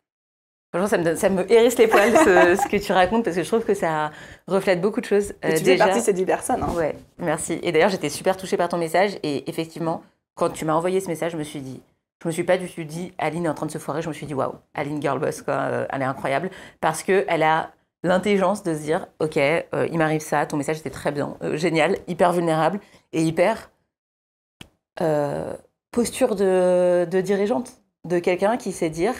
Franchement, ça me hérisse les poils ce que tu racontes parce que je trouve que ça reflète beaucoup de choses. Et tu fais partie de ces 10 personnes. Hein. Ouais, merci. Et d'ailleurs, j'étais super touchée par ton message et effectivement, quand tu m'as envoyé ce message, je me suis pas du tout dit Aline est en train de se foirer, je me suis dit waouh, Aline girl boss quoi, elle est incroyable parce que elle a l'intelligence de se dire ok, il m'arrive ça, ton message était très bien, génial, hyper vulnérable et hyper posture de dirigeante, de quelqu'un qui sait dire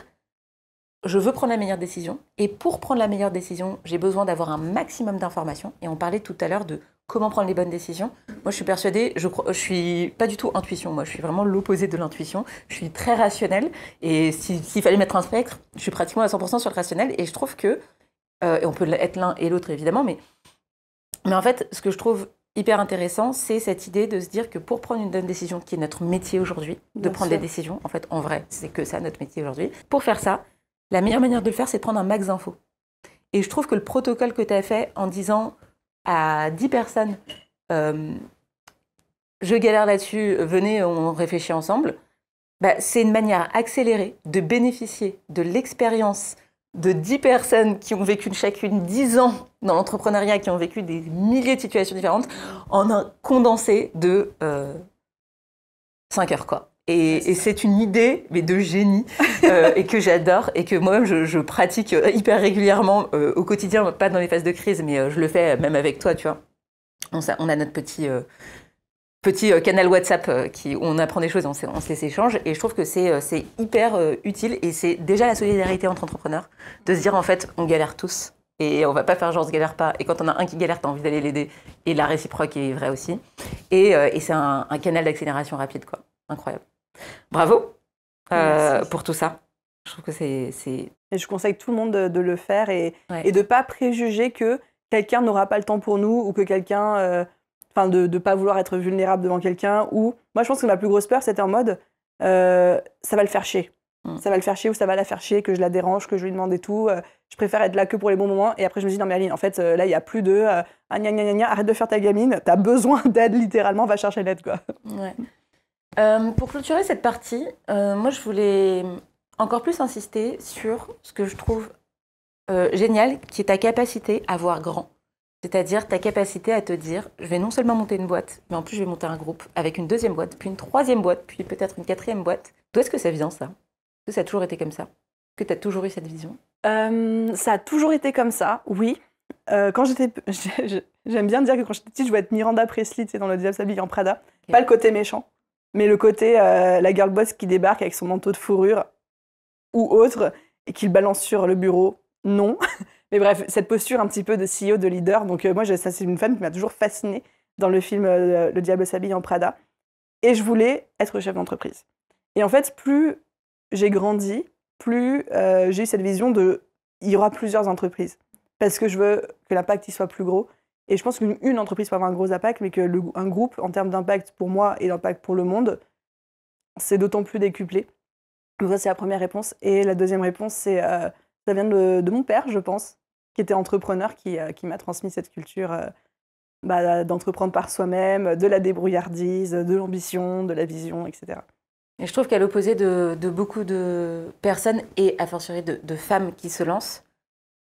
je veux prendre la meilleure décision. Et pour prendre la meilleure décision, j'ai besoin d'avoir un maximum d'informations. Et on parlait tout à l'heure de comment prendre les bonnes décisions. Moi, je suis persuadée, je suis pas du tout intuition. Moi, je suis vraiment l'opposé de l'intuition. Je suis très rationnelle. Et s'il fallait mettre un spectre, je suis pratiquement à 100% sur le rationnel. Et je trouve que, et on peut être l'un et l'autre évidemment, mais en fait, ce que je trouve hyper intéressant, c'est cette idée de se dire que pour prendre une bonne décision, qui est notre métier aujourd'hui, de prendre des décisions, en fait, en vrai, c'est que ça, notre métier aujourd'hui. Pour faire ça, la meilleure manière de le faire, c'est de prendre un max d'infos. Et je trouve que le protocole que tu as fait en disant à 10 personnes je galère là-dessus, venez, on réfléchit ensemble, c'est une manière accélérée de bénéficier de l'expérience de 10 personnes qui ont vécu chacune 10 ans dans l'entrepreneuriat, qui ont vécu des milliers de situations différentes, en un condensé de 5 heures, quoi. Et c'est une idée, mais de génie, et que j'adore, et que moi-même, je pratique hyper régulièrement au quotidien, pas dans les phases de crise, mais je le fais même avec toi, tu vois. On a notre petit canal WhatsApp où on apprend des choses, on se les échange, et je trouve que c'est hyper utile, et c'est déjà la solidarité entre entrepreneurs, de se dire, en fait, on galère tous, et on va pas faire genre, on se galère pas, et quand on a un qui galère, t'as envie d'aller l'aider, et la réciproque est vraie aussi, et c'est un canal d'accélération rapide, quoi. Incroyable. Bravo pour tout ça. Je trouve que c'est... Et je conseille tout le monde de le faire et de ne pas préjuger que quelqu'un n'aura pas le temps pour nous ou que quelqu'un... de ne pas vouloir être vulnérable devant quelqu'un. Ou moi, je pense que ma plus grosse peur, c'était en mode ça va le faire chier. Ça va le faire chier ou ça va la faire chier, que je la dérange, que je lui demande et tout. Je préfère être là que pour les bons moments. Et après, je me dis, non mais Aline, en fait, là, il n'y a plus de arrête de faire ta gamine, t'as besoin d'aide littéralement, va chercher l'aide, quoi. Ouais. Pour clôturer cette partie, moi je voulais encore plus insister sur ce que je trouve génial, qui est ta capacité à voir grand. C'est-à-dire ta capacité à te dire, je vais non seulement monter une boîte, mais en plus je vais monter un groupe avec une deuxième boîte, puis une troisième boîte, puis peut-être une quatrième boîte. D'où est-ce que ça vient, ça? Est-ce que ça a toujours été comme ça? Est-ce que tu as toujours eu cette vision? Ça a toujours été comme ça, oui. Quand j'aime bien dire que quand j'étais petite, je voulais être Miranda Presley, tu sais, dans Le Diable s'habille en Prada. Okay. Pas le côté méchant, mais le côté la girl boss qui débarque avec son manteau de fourrure ou autre et qui le balance sur le bureau. Non. Mais bref, cette posture un petit peu de CEO, de leader. Donc moi, ça, c'est une femme qui m'a toujours fascinée dans le film Le Diable s'habille en Prada. Et je voulais être chef d'entreprise. Et en fait, plus j'ai grandi, plus j'ai eu cette vision de il y aura plusieurs entreprises. Parce que je veux que l'impact il soit plus gros. Et je pense qu'une entreprise peut avoir un gros impact, mais qu'un groupe, en termes d'impact pour moi et d'impact pour le monde, c'est d'autant plus décuplé. Donc ça, c'est la première réponse. Et la deuxième réponse, c'est ça vient de mon père, je pense, qui était entrepreneur, qui m'a transmis cette culture d'entreprendre par soi-même, de la débrouillardise, de l'ambition, de la vision, etc. Et je trouve qu'à l'opposé de beaucoup de personnes, et a fortiori de femmes qui se lancent,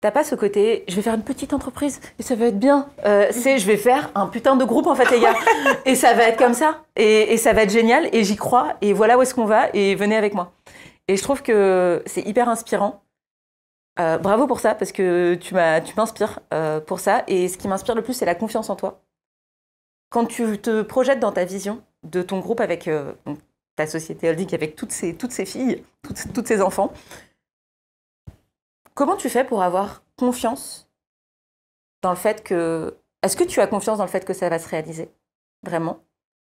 t'as pas ce côté, je vais faire une petite entreprise et ça va être bien. Je vais faire un putain de groupe en fait, les gars. Et ça va être comme ça. Et ça va être génial. Et j'y crois. Et voilà où est-ce qu'on va. Et venez avec moi. Et je trouve que c'est hyper inspirant. Bravo pour ça, parce que tu m'inspires pour ça. Et ce qui m'inspire le plus, c'est la confiance en toi. Quand tu te projettes dans ta vision de ton groupe avec ta société holding, avec toutes ces filles, toutes ces enfants, comment tu fais pour avoir confiance dans le fait que... Est-ce que tu as confiance dans le fait que ça va se réaliser? Vraiment?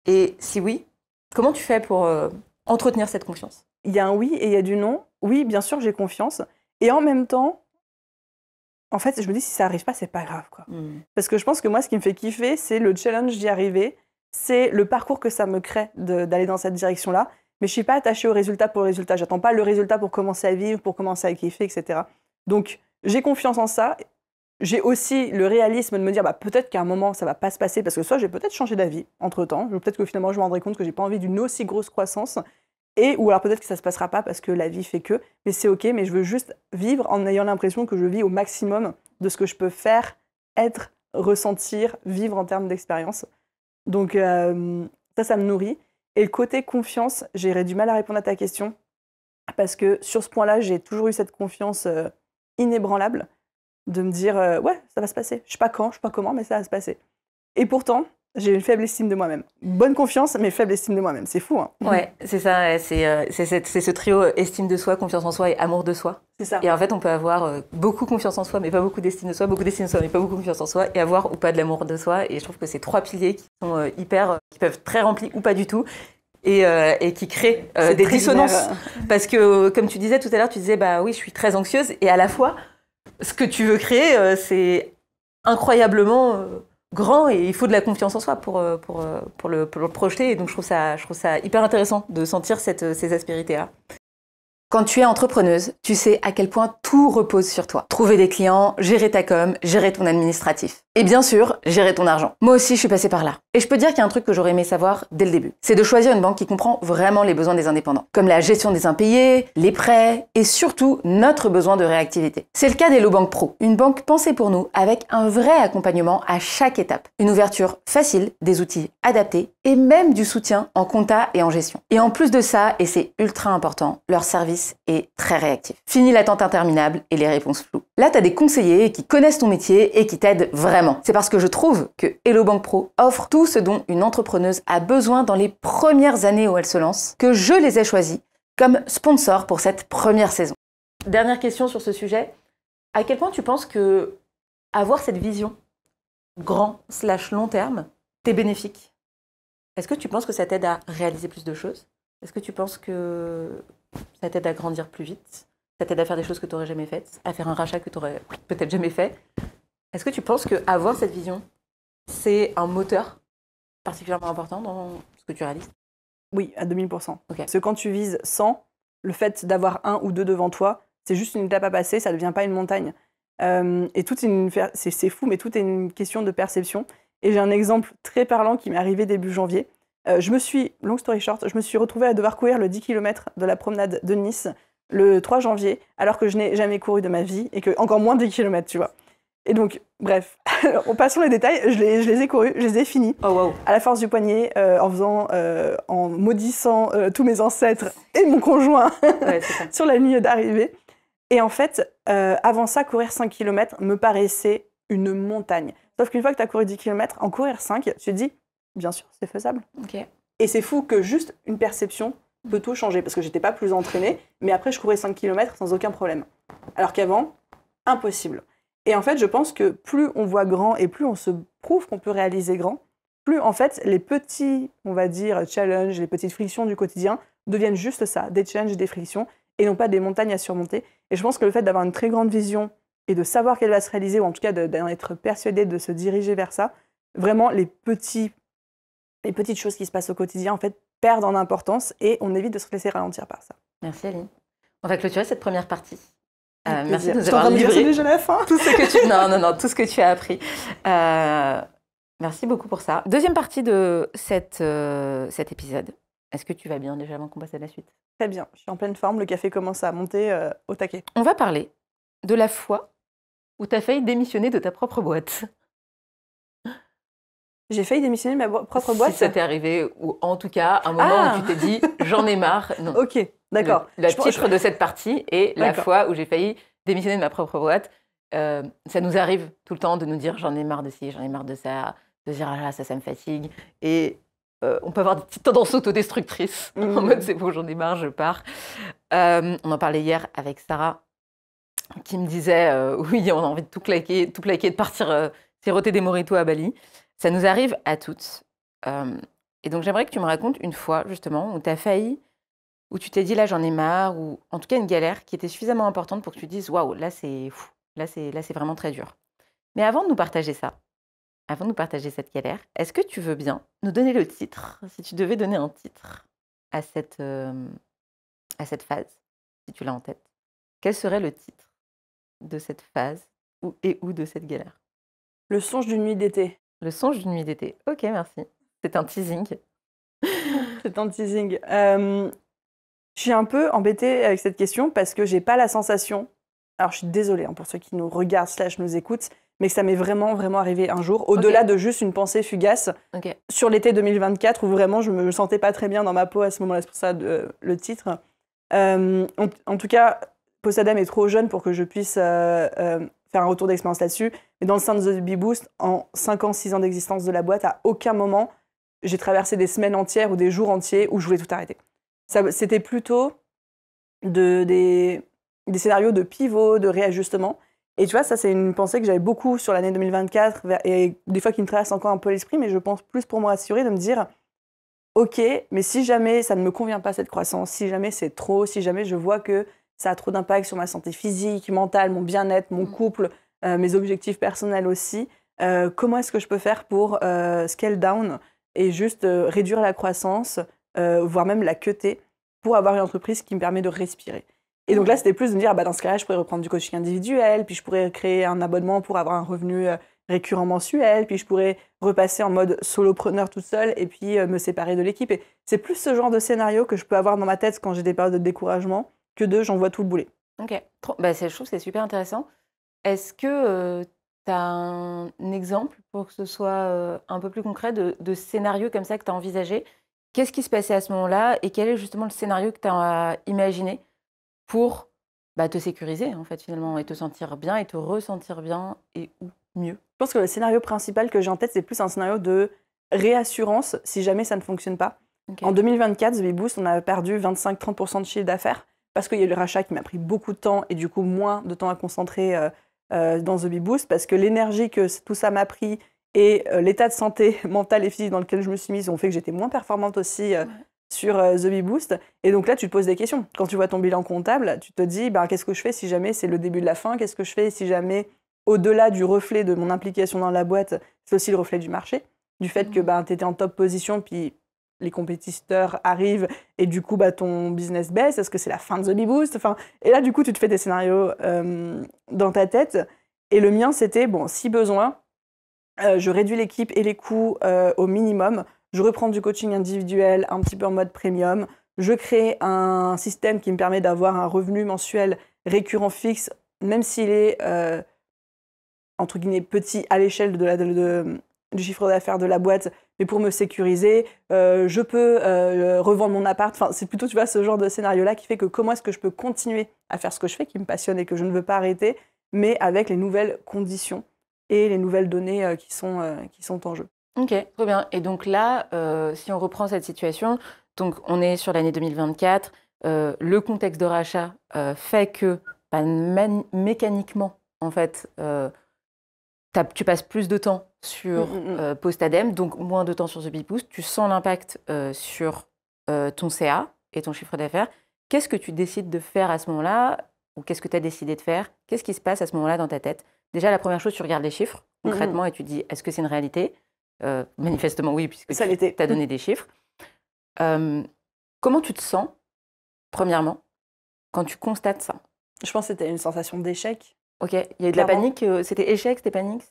Et si oui, comment tu fais pour entretenir cette confiance? Il y a un oui et il y a du non. Oui, bien sûr, j'ai confiance. Et en même temps, en fait, je me dis, si ça n'arrive pas, c'est pas grave, quoi. Parce que je pense que moi, ce qui me fait kiffer, c'est le challenge d'y arriver. C'est le parcours que ça me crée d'aller dans cette direction-là. Mais je ne suis pas attachée au résultat pour le résultat. J'attends pas le résultat pour commencer à vivre, pour commencer à kiffer, etc. Donc, j'ai confiance en ça. J'ai aussi le réalisme de me dire, peut-être qu'à un moment, ça va pas se passer, parce que soit j'ai peut-être changé d'avis entre-temps, peut-être que finalement, je me rendrai compte que j'ai pas envie d'une aussi grosse croissance, ou alors peut-être que ça se passera pas parce que la vie fait que, mais c'est ok, mais je veux juste vivre en ayant l'impression que je vis au maximum de ce que je peux faire, être, ressentir, vivre en termes d'expérience. Donc ça me nourrit. Et le côté confiance, j'aurais du mal à répondre à ta question, parce que sur ce point-là, j'ai toujours eu cette confiance inébranlable de me dire ouais, ça va se passer. Je sais pas quand, je sais pas comment, mais ça va se passer. Et pourtant, J'ai une faible estime de moi-même. Bonne confiance, mais faible estime de moi-même. C'est fou, hein. Ouais, c'est ça. C'est ce trio estime de soi, confiance en soi et amour de soi. C'est ça. Et en fait, on peut avoir beaucoup confiance en soi, mais pas beaucoup d'estime de soi, beaucoup d'estime de soi, mais pas beaucoup confiance en soi, et avoir ou pas de l'amour de soi. Et je trouve que c'est 3 piliers qui sont qui peuvent être très remplis ou pas du tout, et qui créent des dissonances. Parce que, comme tu disais tout à l'heure, tu disais, bah oui, je suis très anxieuse, et à la fois, ce que tu veux créer, c'est incroyablement grand, et il faut de la confiance en soi pour le projeter. Et donc, je trouve ça hyper intéressant de sentir ces aspérités-là. Quand tu es entrepreneuse, tu sais à quel point tout repose sur toi. Trouver des clients, gérer ta com, gérer ton administratif. Et bien sûr, gérer ton argent. Moi aussi, je suis passée par là. Et je peux te dire qu'il y a un truc que j'aurais aimé savoir dès le début. C'est de choisir une banque qui comprend vraiment les besoins des indépendants. Comme la gestion des impayés, les prêts et surtout notre besoin de réactivité. C'est le cas d'Hello Bank Pro. Une banque pensée pour nous avec un vrai accompagnement à chaque étape. Une ouverture facile, des outils adaptés et même du soutien en compta et en gestion. Et en plus de ça, et c'est ultra important, leur service est très réactif. Fini l'attente interminable et les réponses floues. Là, tu as des conseillers qui connaissent ton métier et qui t'aident vraiment. C'est parce que je trouve que Hello Bank Pro offre tout ce dont une entrepreneuse a besoin dans les premières années où elle se lance, que je les ai choisis comme sponsor pour cette première saison. Dernière question sur ce sujet. À quel point tu penses que avoir cette vision grand/long terme t'est bénéfique? Est-ce que tu penses que ça t'aide à réaliser plus de choses? Est-ce que tu penses que ça t'aide à grandir plus vite? Ça t'aide à faire des choses que tu n'aurais jamais faites? À faire un rachat que tu n'aurais peut-être jamais fait? Est-ce que tu penses qu'avoir cette vision, c'est un moteur particulièrement important dans ce que tu réalises? Oui, à 2000%. Okay. Parce que quand tu vises 100, le fait d'avoir 1 ou 2 devant toi, c'est juste une étape à passer, ça ne devient pas une montagne. Et c'est fou, mais tout est une question de perception. Et j'ai un exemple très parlant qui m'est arrivé début janvier. Long story short, je me suis retrouvée à devoir courir le 10 km de la promenade de Nice le 3 janvier, alors que je n'ai jamais couru de ma vie, et que encore moins 10 km, tu vois. Et donc, bref, en passant les détails, je les ai courus, je les ai finis, à la force du poignet, en maudissant tous mes ancêtres et mon conjoint sur la ligne d'arrivée. Et en fait, avant ça, courir 5 km me paraissait une montagne. Sauf qu'une fois que tu as couru 10 km, en courir 5, tu te dis, bien sûr, c'est faisable. Okay. Et c'est fou que juste une perception peut tout changer, parce que j'étais pas plus entraînée, mais après, je courais 5 km sans aucun problème. Alors qu'avant, impossible. Et en fait, je pense que plus on voit grand et plus on se prouve qu'on peut réaliser grand, plus en fait, les petits, on va dire, challenges, les petites frictions du quotidien deviennent juste ça, des challenges, des frictions, et non pas des montagnes à surmonter. Et je pense que le fait d'avoir une très grande vision et de savoir qu'elle va se réaliser, ou en tout cas d'en être persuadé, de se diriger vers ça, vraiment, les petites choses qui se passent au quotidien, en fait, perdent en importance et on évite de se laisser ralentir par ça. Merci Aline. On va clôturer cette première partie. Merci de nous avoir livré déjà la fin. Tout ce que tu tout ce que tu as appris. Merci beaucoup pour ça. Deuxième partie de cet épisode. Est-ce que tu vas bien déjà avant qu'on passe à la suite? Très bien, je suis en pleine forme, le café commence à monter au taquet. On va parler de la fois où tu as failli démissionner de ta propre boîte. J'ai failli démissionner de ma propre boîte? Si ça t'est arrivé, ou en tout cas, un moment où tu t'es dit « j'en ai marre ». Ok, d'accord. Le titre de cette partie est la fois où j'ai failli démissionner de ma propre boîte. Ça nous arrive tout le temps de nous dire « j'en ai marre de ci, j'en ai marre de ça », de dire « ah là, ça me fatigue ». Et on peut avoir des petites tendances autodestructrices, en mode « c'est bon, j'en ai marre, je pars ». On en parlait hier avec Sarah, qui me disait « oui, on a envie de tout claquer, de partir siroter des mojitos à Bali ». Ça nous arrive à toutes. Et donc, j'aimerais que tu me racontes une fois, justement, où tu as failli, où tu t'es dit, là, j'en ai marre, ou en tout cas une galère qui était suffisamment importante pour que tu dises, waouh, là, c'est fou, là, c'est vraiment très dur. Mais avant de nous partager ça, avant de nous partager cette galère, est-ce que tu veux bien nous donner le titre, si tu devais donner un titre à cette phase, si tu l'as en tête? Quel serait le titre de cette phase ou de cette galère? Le songe d'une nuit d'été. Le songe d'une nuit d'été. Ok, merci. C'est un teasing. C'est un teasing. Je suis un peu embêtée avec cette question parce que j'ai pas la sensation. Alors, je suis désolée pour ceux qui nous regardent / nous écoutent, mais que ça m'est vraiment, vraiment arrivé un jour, au-delà de juste une pensée fugace sur l'été 2024 où vraiment je me sentais pas très bien dans ma peau à ce moment-là. C'est pour ça le titre. En tout cas, Posadam est trop jeune pour que je puisse faire un retour d'expérience là-dessus. Et dans le sein de The Bee Boost, en 5 ans, 6 ans d'existence de la boîte, à aucun moment, j'ai traversé des semaines entières ou des jours entiers où je voulais tout arrêter. C'était plutôt des scénarios de pivot, de réajustement. Et tu vois, ça, c'est une pensée que j'avais beaucoup sur l'année 2024 et des fois qui me traverse encore un peu l'esprit, mais je pense plus pour me rassurer de me dire ok, mais si jamais ça ne me convient pas cette croissance, si jamais c'est trop, si jamais je vois que ça a trop d'impact sur ma santé physique, mentale, mon bien-être, mon couple, mes objectifs personnels aussi, comment est-ce que je peux faire pour scale down et juste réduire la croissance, voire même la cutter, pour avoir une entreprise qui me permet de respirer. Et donc là, c'était plus de me dire, dans ce cas-là, je pourrais reprendre du coaching individuel, puis je pourrais créer un abonnement pour avoir un revenu récurrent mensuel, puis je pourrais repasser en mode solopreneur toute seule et puis me séparer de l'équipe. Et c'est plus ce genre de scénario que je peux avoir dans ma tête quand j'ai des périodes de découragement que de j'envoie tout le boulet. Ok, je trouve que c'est super intéressant. Est-ce que tu as un exemple pour que ce soit un peu plus concret de scénario comme ça que tu as envisagé? Qu'est-ce qui se passait à ce moment-là et quel est justement le scénario que tu as imaginé pour te sécuriser en fait finalement et te sentir bien et te ressentir bien et ou mieux? Je pense que le scénario principal que j'ai en tête, c'est plus un scénario de réassurance si jamais ça ne fonctionne pas. Okay. En 2024, The Bee Boost, on a perdu 25-30% de chiffre d'affaires parce qu'il y a eu le rachat qui m'a pris beaucoup de temps et du coup moins de temps à concentrer dans The Bee Boost parce que l'énergie que tout ça m'a pris et l'état de santé mentale et physique dans lequel je me suis mise ont fait que j'étais moins performante aussi sur The Bee Boost. Et donc là, tu te poses des questions. Quand tu vois ton bilan comptable, tu te dis qu'est-ce que je fais si jamais c'est le début de la fin? Qu'est-ce que je fais si jamais, au-delà du reflet de mon implication dans la boîte, c'est aussi le reflet du marché, du fait que tu étais en top position, puis les compétiteurs arrivent et du coup ton business baisse? Est-ce que c'est la fin de The Bee Boost? Et là, du coup, tu te fais des scénarios dans ta tête. Et le mien, c'était, si besoin, je réduis l'équipe et les coûts au minimum. Je reprends du coaching individuel, un petit peu en mode premium. Je crée un système qui me permet d'avoir un revenu mensuel récurrent fixe, même s'il est, entre guillemets, petit à l'échelle du chiffre d'affaires de la boîte, mais pour me sécuriser. Je peux revendre mon appart. C'est plutôt, tu vois, ce genre de scénario-là qui fait que comment est-ce que je peux continuer à faire ce que je fais, qui me passionne et que je ne veux pas arrêter, mais avec les nouvelles conditions et les nouvelles données qui sont en jeu. Ok, très bien. Et donc là, si on reprend cette situation, donc on est sur l'année 2024, le contexte de rachat fait que mécaniquement, en fait, tu passes plus de temps sur Postadem, donc moins de temps sur The Bee Boost. Tu sens l'impact sur ton CA et ton chiffre d'affaires. Qu'est-ce que tu décides de faire à ce moment-là? Ou qu'est-ce que tu as décidé de faire? Qu'est-ce qui se passe à ce moment-là dans ta tête? Déjà, la première chose, tu regardes les chiffres concrètement et tu dis, est-ce que c'est une réalité? Manifestement, oui, puisque tu as donné des chiffres. Comment tu te sens, premièrement, quand tu constates ça? Je pense que c'était une sensation d'échec. Ok, il y a eu de la panique? C'était échec, c'était panique?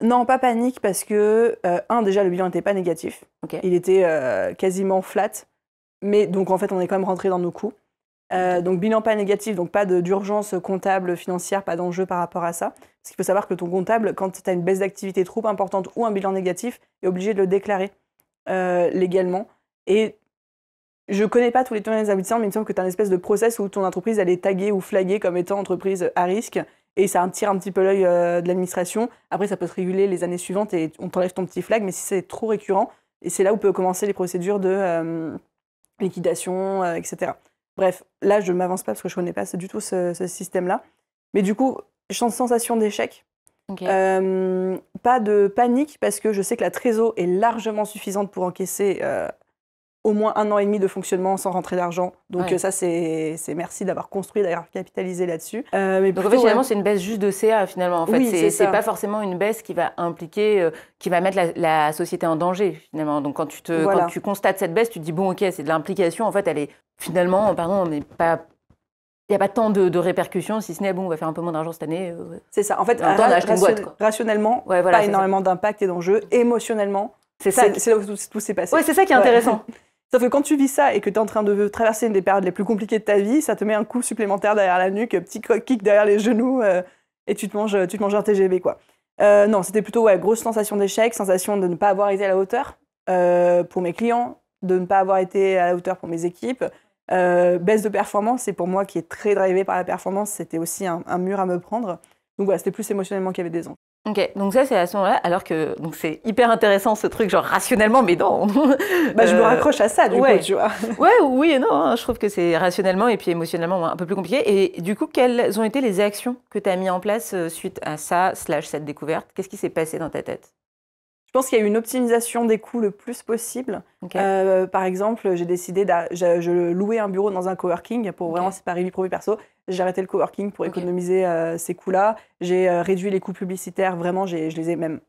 Non, pas panique, parce que, déjà, le bilan n'était pas négatif. Okay. Il était quasiment flat. Mais donc, en fait, on est quand même rentré dans nos coûts. Donc, bilan pas négatif, donc pas d'urgence comptable, financière, pas d'enjeu par rapport à ça. Parce qu'il faut savoir que ton comptable, quand tu as une baisse d'activité trop importante ou un bilan négatif, est obligé de le déclarer légalement. Et je connais pas tous les tenants et les aboutissants, mais il me semble que tu as une espèce de process où ton entreprise, elle est taguée ou flaguée comme étant entreprise à risque. Et ça tire un petit peu l'œil de l'administration. Après, ça peut se réguler les années suivantes et on t'enlève ton petit flag. Mais si c'est trop récurrent, et c'est là où peuvent commencer les procédures de liquidation, etc. Bref, là, je ne m'avance pas parce que je ne connais pas du tout ce système-là. Mais du coup, je sens une sensation d'échec. Okay. Pas de panique parce que je sais que la trésor est largement suffisante pour encaisser au moins 1 an et demi de fonctionnement sans rentrer d'argent. Donc ça, c'est merci d'avoir construit, d'avoir capitalisé là-dessus. Mais donc en fait, finalement, c'est une baisse juste de CA, finalement. En fait, oui, c'est pas forcément une baisse qui va impliquer, qui va mettre la société en danger, finalement. Donc quand tu constates cette baisse, tu te dis, bon, ok, c'est de l'implication. En fait, elle est finalement, pardon, on n'est pas... Il n'y a pas tant de répercussions, si ce n'est, bon, on va faire un peu moins d'argent cette année. C'est ça. En fait, on a acheté une boîte, quoi. Rationnellement, pas énormément d'impact et d'enjeux. Émotionnellement, c'est là où tout s'est passé. Oui, c'est ça qui est intéressant. Sauf que quand tu vis ça et que tu es en train de traverser une des périodes les plus compliquées de ta vie, ça te met un coup supplémentaire derrière la nuque, petit kick derrière les genoux, et tu te manges un TGV, quoi. Non, c'était plutôt grosse sensation d'échec, sensation de ne pas avoir été à la hauteur pour mes clients, de ne pas avoir été à la hauteur pour mes équipes. Baisse de performance, et pour moi qui est très drivé par la performance, c'était aussi un mur à me prendre. Donc voilà, c'était plus émotionnellement qu'il y avait des enjeux. Ok, donc ça c'est à ce moment-là, alors que donc c'est hyper intéressant ce truc, genre rationnellement, mais non. Je me raccroche à ça, du coup, tu vois. Ouais, oui et non, hein, je trouve que c'est rationnellement et puis émotionnellement un peu plus compliqué. Et du coup, quelles ont été les actions que tu as mis en place suite à ça, cette découverte? Qu'est-ce qui s'est passé dans ta tête? Je pense qu'il y a eu une optimisation des coûts le plus possible. Okay. Par exemple, j'ai décidé je louais un bureau dans un coworking pour vraiment séparer vie pro vie perso. J'ai arrêté le coworking pour économiser ces coûts-là. J'ai réduit les coûts publicitaires. Vraiment, je les ai même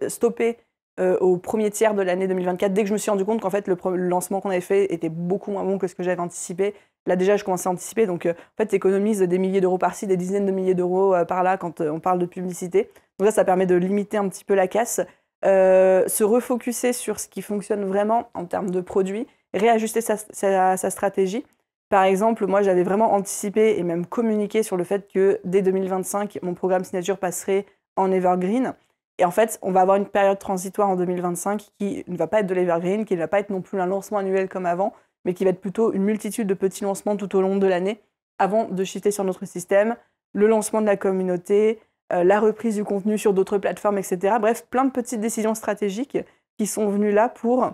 stoppés au premier tiers de l'année 2024. Dès que je me suis rendu compte qu'en fait, le lancement qu'on avait fait était beaucoup moins bon que ce que j'avais anticipé. Là, déjà, je commençais à anticiper. Donc, en fait, tu économises des milliers d'euros par-ci, des dizaines de milliers d'euros par-là quand on parle de publicité. Donc ça permet de limiter un petit peu la casse. Se refocuser sur ce qui fonctionne vraiment en termes de produits, réajuster sa stratégie. Par exemple, moi, j'avais vraiment anticipé et même communiqué sur le fait que dès 2025, mon programme Signature passerait en Evergreen. Et en fait, on va avoir une période transitoire en 2025 qui ne va pas être de l'Evergreen, qui ne va pas être non plus un lancement annuel comme avant, mais qui va être plutôt une multitude de petits lancements tout au long de l'année avant de shifter sur notre système, le lancement de la communauté, la reprise du contenu sur d'autres plateformes, etc. Bref, plein de petites décisions stratégiques qui sont venues là pour,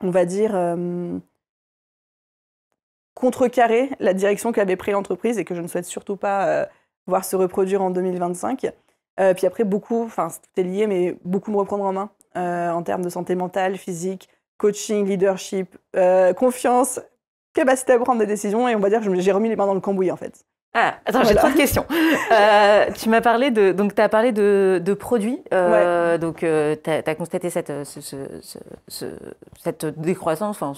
on va dire, contrecarrer la direction qu'avait pris l'entreprise et que je ne souhaite surtout pas voir se reproduire en 2025. Puis après, tout est lié, mais beaucoup me reprendre en main en termes de santé mentale, physique, coaching, leadership, confiance, capacité à prendre des décisions. Et on va dire que j'ai remis les mains dans le cambouis, en fait. Ah, attends, j'ai trop de questions. Tu m'as parlé t'as parlé de produits. Donc, tu as constaté cette décroissance, enfin,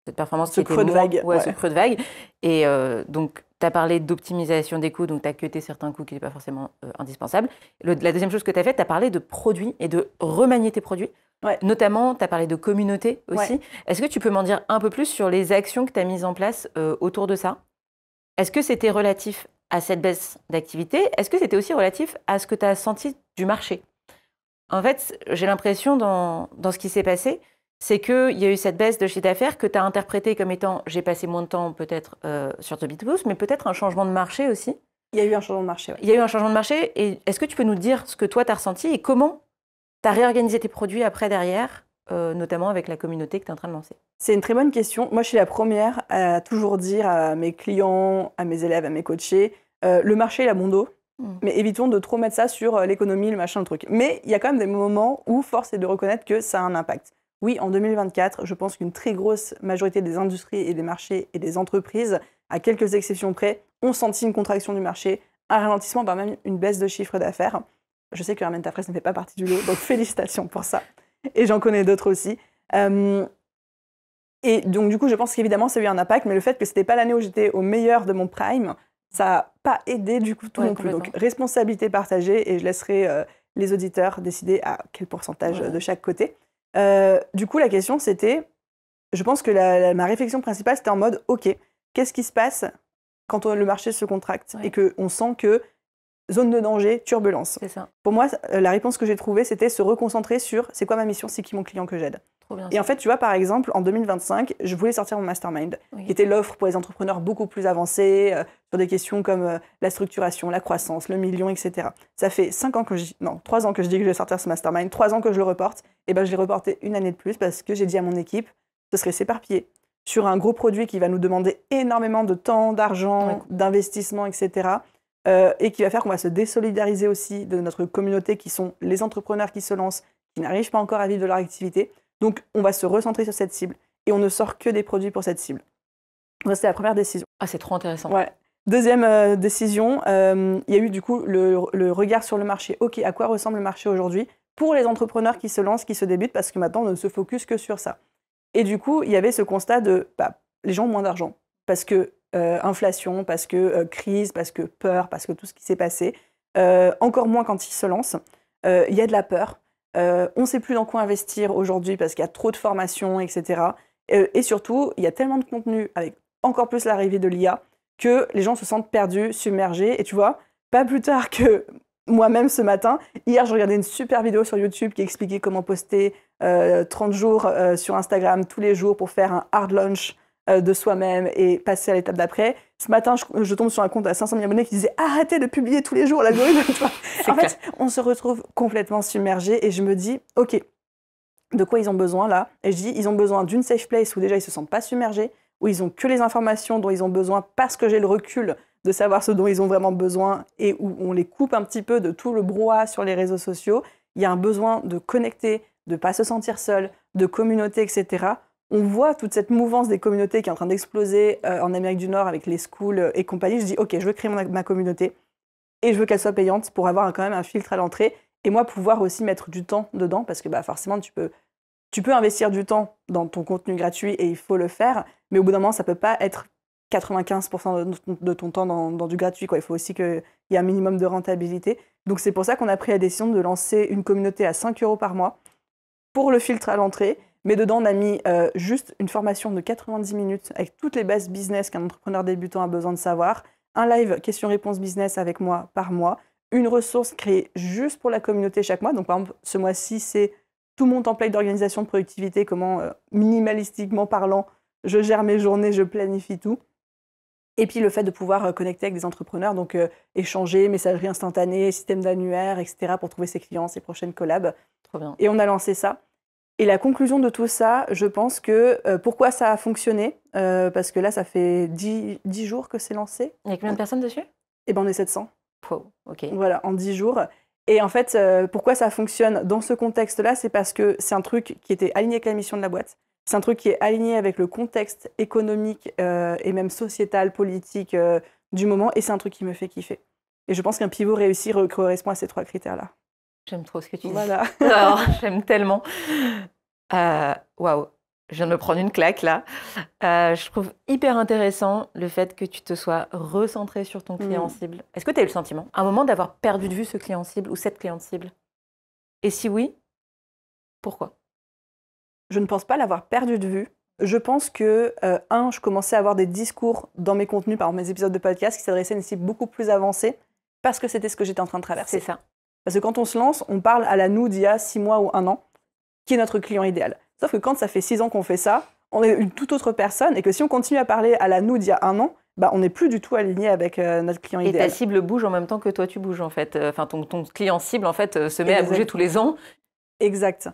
cette performance qui était creux de vague. Ce creux de vague. Et donc, tu as parlé d'optimisation des coûts, donc tu as cuté certains coûts qui n'étaient pas forcément indispensables. La deuxième chose que tu as faite, tu as parlé de produits et de remanier tes produits. Notamment, tu as parlé de communauté aussi. Est-ce que tu peux m'en dire un peu plus sur les actions que tu as mises en place autour de ça? Est-ce que c'était relatif à cette baisse d'activité? Est-ce que c'était aussi relatif à ce que tu as senti du marché? En fait, j'ai l'impression dans ce qui s'est passé, c'est qu'il y a eu cette baisse de chiffre d'affaires que tu as interprété comme étant j'ai passé moins de temps peut-être sur TheBeatBoost, mais peut-être un changement de marché aussi. Il y a eu un changement de marché, Il y a eu un changement de marché. Et est-ce que tu peux nous dire ce que toi, tu as ressenti et comment tu as réorganisé tes produits après derrière, notamment avec la communauté que tu es en train de lancer? C'est une très bonne question. Moi, je suis la première à toujours dire à mes clients, à mes élèves, à mes coachés, le marché, il a bon dos, mais évitons de trop mettre ça sur l'économie, le machin, le truc. Mais il y a quand même des moments où force est de reconnaître que ça a un impact. Oui, en 2024, je pense qu'une très grosse majorité des industries et des marchés et des entreprises, à quelques exceptions près, ont senti une contraction du marché, un ralentissement, par même une baisse de chiffre d'affaires. Je sais que Hermène Tafres ne fait pas partie du lot, donc félicitations pour ça. Et j'en connais d'autres aussi. Et donc, du coup, je pense qu'évidemment, ça a eu un impact, mais le fait que ce n'était pas l'année où j'étais au meilleur de mon prime, ça n'a pas aidé du coup tout non plus. Donc, responsabilité partagée, et je laisserai les auditeurs décider à quel pourcentage de chaque côté. Du coup, la question, c'était, je pense que ma réflexion principale, c'était en mode, OK, qu'est-ce qui se passe quand le marché se contracte et qu'on sent que zone de danger, turbulence. C'est ça. Pour moi, la réponse que j'ai trouvée, c'était se reconcentrer sur c'est quoi ma mission, c'est qui mon client que j'aide. Et en fait, tu vois, par exemple, en 2025, je voulais sortir mon mastermind, qui était l'offre pour les entrepreneurs beaucoup plus avancés, sur des questions comme la structuration, la croissance, le million, etc. Ça fait 3 ans que je dis que je vais sortir ce mastermind, 3 ans que je le reporte, et ben je l'ai reporté une année de plus parce que j'ai dit à mon équipe, ce serait s'éparpiller sur un gros produit qui va nous demander énormément de temps, d'argent, d'investissement, etc. Et qui va faire qu'on va se désolidariser aussi de notre communauté qui sont les entrepreneurs qui se lancent, qui n'arrivent pas encore à vivre de leur activité. Donc, on va se recentrer sur cette cible et on ne sort que des produits pour cette cible. Donc, c'était la première décision. Ah, c'est trop intéressant. Ouais. Deuxième décision, il y a eu du coup le regard sur le marché. OK, à quoi ressemble le marché aujourd'hui pour les entrepreneurs qui se lancent, qui se débutent, parce que maintenant, on ne se focus que sur ça. Et du coup, il y avait ce constat de les gens ont moins d'argent parce que inflation, parce que crise, parce que peur, parce que tout ce qui s'est passé. Encore moins quand ils se lancent. Il y a de la peur. On ne sait plus dans quoi investir aujourd'hui parce qu'il y a trop de formations, etc. Et surtout, il y a tellement de contenu, avec encore plus l'arrivée de l'IA, que les gens se sentent perdus, submergés. Et tu vois, pas plus tard que moi-même ce matin, hier, je regardais une super vidéo sur YouTube qui expliquait comment poster 30 jours sur Instagram tous les jours pour faire un hard launch de soi-même et passer à l'étape d'après. Ce matin, je tombe sur un compte à 500 000 abonnés qui disait « Arrêtez de publier tous les jours, l'algorithme !» En fait, on se retrouve complètement submergé et je me dis « Ok, de quoi ils ont besoin là ?» Et je dis « Ils ont besoin d'une safe place où déjà ils ne se sentent pas submergés, où ils ont que les informations dont ils ont besoin parce que j'ai le recul de savoir ce dont ils ont vraiment besoin et où on les coupe un petit peu de tout le brouhaha sur les réseaux sociaux. Il y a un besoin de connecter, de ne pas se sentir seul, de communauté, etc. » On voit toute cette mouvance des communautés qui est en train d'exploser en Amérique du Nord avec les schools et compagnie. Je dis, OK, je veux créer ma communauté et je veux qu'elle soit payante pour avoir quand même un filtre à l'entrée et moi pouvoir aussi mettre du temps dedans parce que forcément, tu peux investir du temps dans ton contenu gratuit et il faut le faire, mais au bout d'un moment, ça ne peut pas être 95% de ton temps dans du gratuit, quoi. Il faut aussi qu'il y ait un minimum de rentabilité. Donc c'est pour ça qu'on a pris la décision de lancer une communauté à 5 € par mois pour le filtre à l'entrée. Mais dedans, on a mis juste une formation de 90 minutes avec toutes les bases business qu'un entrepreneur débutant a besoin de savoir, un live questions-réponses business avec moi par mois, une ressource créée juste pour la communauté chaque mois. Donc, par exemple, ce mois-ci, c'est tout mon template d'organisation de productivité, comment, minimalistiquement parlant, je gère mes journées, je planifie tout. Et puis, le fait de pouvoir connecter avec des entrepreneurs, donc échanger, messagerie instantanée, système d'annuaire, etc., pour trouver ses clients, ses prochaines collabs. Trop bien. Et on a lancé ça. Et la conclusion de tout ça, je pense que pourquoi ça a fonctionné, parce que là, ça fait 10 jours que c'est lancé. Il y a combien de personnes dessus? Eh ben, on est 700. Wow, ok. Voilà, en 10 jours. Et en fait, pourquoi ça fonctionne dans ce contexte-là, c'est parce que c'est un truc qui était aligné avec la mission de la boîte. C'est un truc qui est aligné avec le contexte économique et même sociétal, politique du moment. Et c'est un truc qui me fait kiffer. Et je pense qu'un pivot réussi correspond à ces 3 critères-là. J'aime trop ce que tu dis. Voilà. Alors, j'aime tellement. Waouh, je viens de me prendre une claque là. Je trouve hyper intéressant le fait que tu te sois recentré sur ton client cible. Est-ce que tu as eu le sentiment, à un moment, d'avoir perdu de vue ce client cible ou cette cliente cible? Et si oui, pourquoi? Je ne pense pas l'avoir perdu de vue. Je pense que, je commençais à avoir des discours dans mes contenus, par exemple mes épisodes de podcast, qui s'adressaient à une cible beaucoup plus avancée, parce que c'était ce que j'étais en train de traverser. C'est ça. Parce que quand on se lance, on parle à la nous d'il y a 6 mois ou 1 an, qui est notre client idéal. Sauf que quand ça fait 6 ans qu'on fait ça, on est une toute autre personne, et que si on continue à parler à la nous d'il y a 1 an, on n'est plus du tout aligné avec notre client idéal. Et ta cible bouge en même temps que toi tu bouges en fait. Enfin, ton client cible en fait se met à bouger tous les ans. Exact.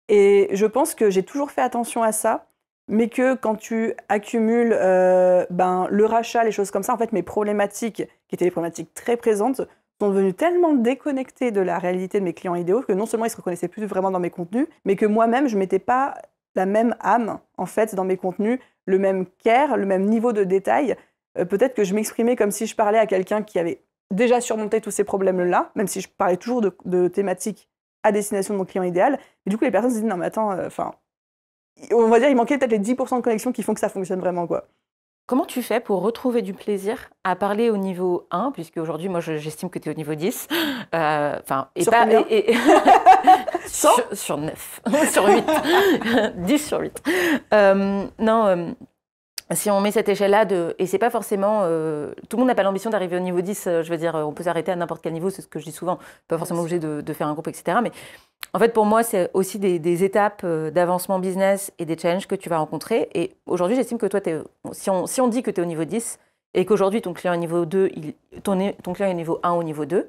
Et je pense que j'ai toujours fait attention à ça, mais que quand tu accumules le rachat, les choses comme ça, en fait, mes problématiques, qui étaient des problématiques très présentes, sont devenues tellement déconnectées de la réalité de mes clients idéaux que non seulement ils ne se reconnaissaient plus vraiment dans mes contenus, mais que moi-même, je ne mettais pas la même âme, en fait, dans mes contenus, le même care, le même niveau de détail. Peut-être que je m'exprimais comme si je parlais à quelqu'un qui avait déjà surmonté tous ces problèmes-là, même si je parlais toujours de thématiques à destination de mon client idéal. Et du coup, les personnes se disent « Non, mais attends, on va dire il manquait peut-être les 10% de connexion qui font que ça fonctionne vraiment, quoi. » Comment tu fais pour retrouver du plaisir à parler au niveau 1, puisque aujourd'hui, moi, j'estime que tu es au niveau 10. Sur combien sur 9, sur 8. 10 sur 8. Si on met cette échelle-là, et c'est pas forcément... tout le monde n'a pas l'ambition d'arriver au niveau 10, je veux dire, on peut s'arrêter à n'importe quel niveau, c'est ce que je dis souvent, pas forcément obligé de faire un groupe, etc. Mais en fait, pour moi, c'est aussi des étapes d'avancement business et des challenges que tu vas rencontrer. Et aujourd'hui, j'estime que toi, si on dit que tu es au niveau 10 et qu'aujourd'hui, ton client est niveau 2, ton client est niveau 1 ou niveau 2,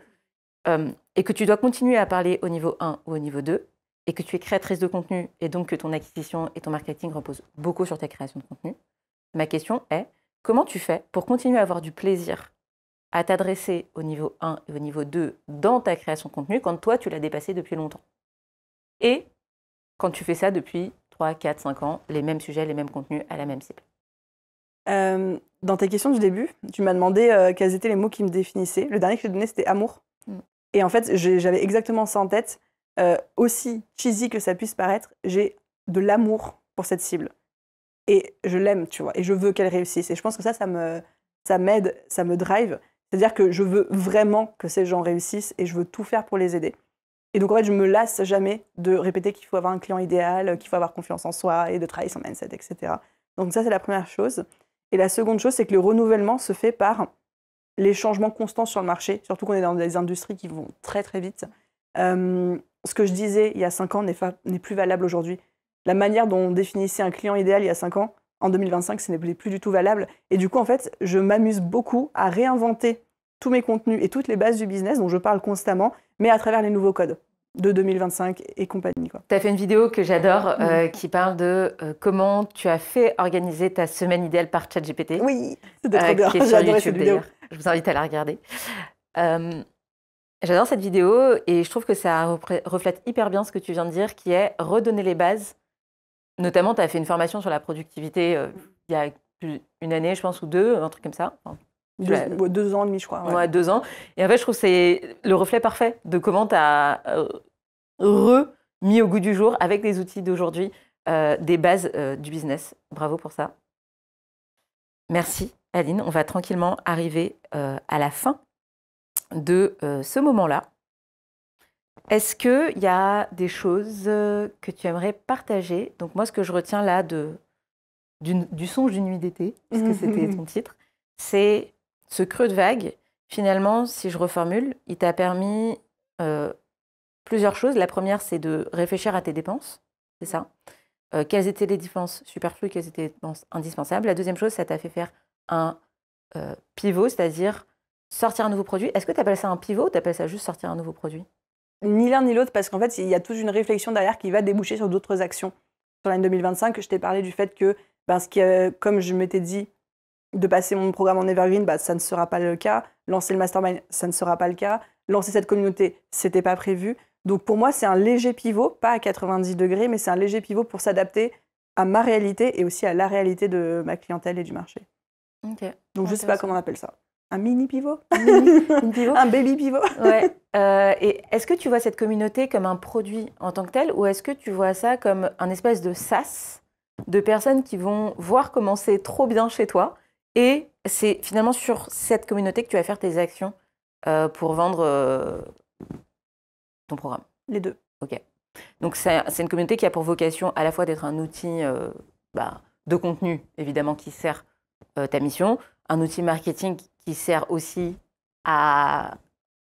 et que tu dois continuer à parler au niveau 1 ou au niveau 2, et que tu es créatrice de contenu, et donc que ton acquisition et ton marketing reposent beaucoup sur ta création de contenu, ma question est, comment tu fais pour continuer à avoir du plaisir à t'adresser au niveau 1 et au niveau 2 dans ta création de contenu quand toi, tu l'as dépassé depuis longtemps? Et quand tu fais ça depuis 3, 4, 5 ans, les mêmes sujets, les mêmes contenus à la même cible. Dans tes questions du début, tu m'as demandé quels étaient les mots qui me définissaient. Le dernier que je t'ai donné, c'était amour. Et en fait, j'avais exactement ça en tête. Aussi cheesy que ça puisse paraître, j'ai de l'amour pour cette cible. Et je l'aime, tu vois, et je veux qu'elle réussisse. Et je pense que ça m'aide, ça me drive. C'est-à-dire que je veux vraiment que ces gens réussissent et je veux tout faire pour les aider. Et donc, en fait, je me lasse jamais de répéter qu'il faut avoir un client idéal, qu'il faut avoir confiance en soi et de travailler son mindset, etc. Donc ça, c'est la première chose. Et la seconde chose, c'est que le renouvellement se fait par les changements constants sur le marché, surtout qu'on est dans des industries qui vont très, très vite. Ce que je disais il y a 5 ans n'est plus valable aujourd'hui. La manière dont on définissait un client idéal il y a 5 ans, En 2025, ce n'est plus du tout valable. Et du coup, en fait, je m'amuse beaucoup à réinventer tous mes contenus et toutes les bases du business dont je parle constamment, mais à travers les nouveaux codes de 2025 et compagnie. Tu as fait une vidéo que j'adore qui parle de comment tu as fait organiser ta semaine idéale par ChatGPT. Oui, c'était trop bien. J'ai adoré cette vidéo. Je vous invite à la regarder. J'adore cette vidéo et je trouve que ça reflète hyper bien ce que tu viens de dire, qui est redonner les bases. Notamment, tu as fait une formation sur la productivité il y a une année, je pense, ou deux, un truc comme ça. Enfin, 2 ans et demi, je crois. Ouais, 2 ans. Et en fait, je trouve que c'est le reflet parfait de comment tu as remis au goût du jour, avec les outils d'aujourd'hui, des bases du business. Bravo pour ça. Merci, Aline. On va tranquillement arriver à la fin de ce moment-là. Est-ce qu'il y a des choses que tu aimerais partager? Donc moi, ce que je retiens là du songe d'une nuit d'été, puisque c'était ton titre, c'est ce creux de vague. Finalement, si je reformule, il t'a permis plusieurs choses. La première, c'est de réfléchir à tes dépenses, c'est ça. Quelles étaient les dépenses superflues, quelles étaient les dépenses indispensables. La deuxième chose, ça t'a fait faire un pivot, c'est-à-dire sortir un nouveau produit. Est-ce que tu appelles ça un pivot ou tu appelles ça juste sortir un nouveau produit? Ni l'un ni l'autre, parce qu'en fait, il y a toute une réflexion derrière qui va déboucher sur d'autres actions. Sur l'année 2025, je t'ai parlé du fait que, comme je m'étais dit, de passer mon programme en Evergreen, ça ne sera pas le cas. Lancer le Mastermind, ça ne sera pas le cas. Lancer cette communauté, c'était pas prévu. Donc pour moi, c'est un léger pivot, pas à 90 degrés, mais c'est un léger pivot pour s'adapter à ma réalité et aussi à la réalité de ma clientèle et du marché. Okay. Donc je ne sais pas comment on appelle ça. Un mini pivot, pivot. Un baby pivot. Ouais. Et est-ce que tu vois cette communauté comme un produit en tant que tel, ou est-ce que tu vois ça comme un espèce de SaaS de personnes qui vont voir comment c'est trop bien chez toi, et c'est finalement sur cette communauté que tu vas faire tes actions pour vendre ton programme? Les deux. Ok. Donc c'est une communauté qui a pour vocation à la fois d'être un outil de contenu, évidemment, qui sert ta mission, un outil marketing qui sert aussi à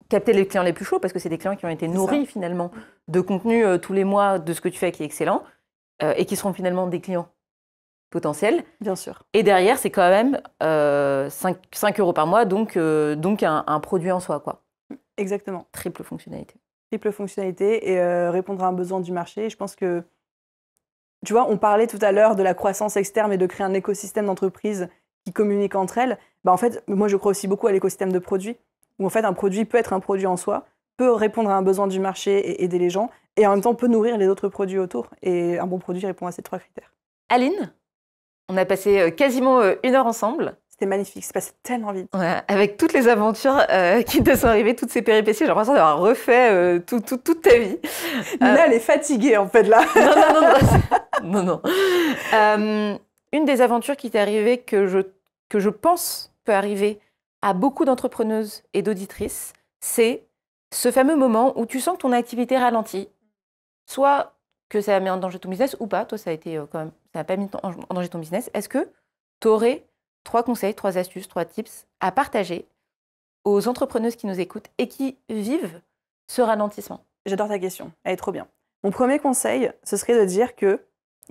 capter les clients les plus chauds, parce que c'est des clients qui ont été nourris finalement de contenu tous les mois de ce que tu fais qui est excellent, et qui seront finalement des clients potentiels. Bien sûr. Et derrière, c'est quand même 5 € par mois, donc un produit en soi, quoi. Exactement. Triple fonctionnalité. Triple fonctionnalité et répondre à un besoin du marché. Je pense que, tu vois, on parlait tout à l'heure de la croissance externe et de créer un écosystème d'entreprises qui communiquent entre elles. En fait, moi, je crois aussi beaucoup à l'écosystème de produits, où en fait, un produit peut être un produit en soi, peut répondre à un besoin du marché et aider les gens, et en même temps peut nourrir les autres produits autour. Et un bon produit répond à ces 3 critères. Aline, on a passé quasiment 1 heure ensemble. C'était magnifique, c'est passé tellement vite. Ouais, avec toutes les aventures qui te sont arrivées, toutes ces péripéties, j'ai l'impression d'avoir refait toute ta vie. Nina, elle est fatiguée, en fait, là. Non. Une des aventures qui t'est arrivée, que je pense peut arriver à beaucoup d'entrepreneuses et d'auditrices, c'est ce fameux moment où tu sens que ton activité ralentit, soit que ça met en danger ton business ou pas. Toi, ça a été quand même, ça n'a pas mis en danger ton business. Est-ce que tu aurais 3 conseils, 3 astuces, 3 tips à partager aux entrepreneuses qui nous écoutent et qui vivent ce ralentissement? J'adore ta question, elle est trop bien. Mon premier conseil, ce serait de dire qu'il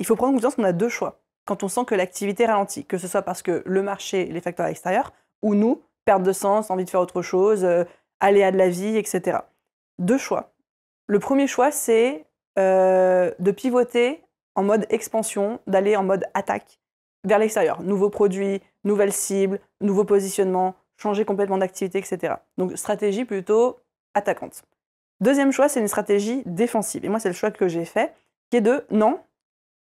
faut prendre conscience qu'on a 2 choix. Quand on sent que l'activité ralentit, que ce soit parce que le marché, les facteurs extérieurs, ou nous, perte de sens, envie de faire autre chose, aléas de la vie, etc. 2 choix. Le premier choix, c'est de pivoter en mode expansion, d'aller en mode attaque vers l'extérieur. Nouveaux produits, nouvelles cibles, nouveaux positionnements, changer complètement d'activité, etc. Donc, stratégie plutôt attaquante. Deuxième choix, c'est une stratégie défensive. Et moi, c'est le choix que j'ai fait, qui est de non,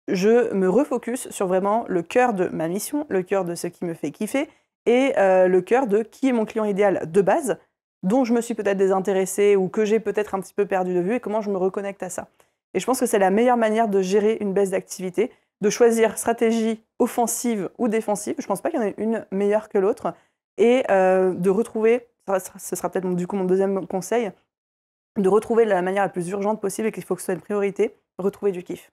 je me refocus sur vraiment le cœur de ma mission, le cœur de ce qui me fait kiffer et le cœur de qui est mon client idéal de base, dont je me suis peut-être désintéressée ou que j'ai peut-être un petit peu perdu de vue et comment je me reconnecte à ça. Et je pense que c'est la meilleure manière de gérer une baisse d'activité, de choisir stratégie offensive ou défensive. Je ne pense pas qu'il y en ait une meilleure que l'autre. Et de retrouver, ce sera peut-être du coup mon deuxième conseil, de retrouver de la manière la plus urgente possible et qu'il faut que ce soit une priorité, retrouver du kiff.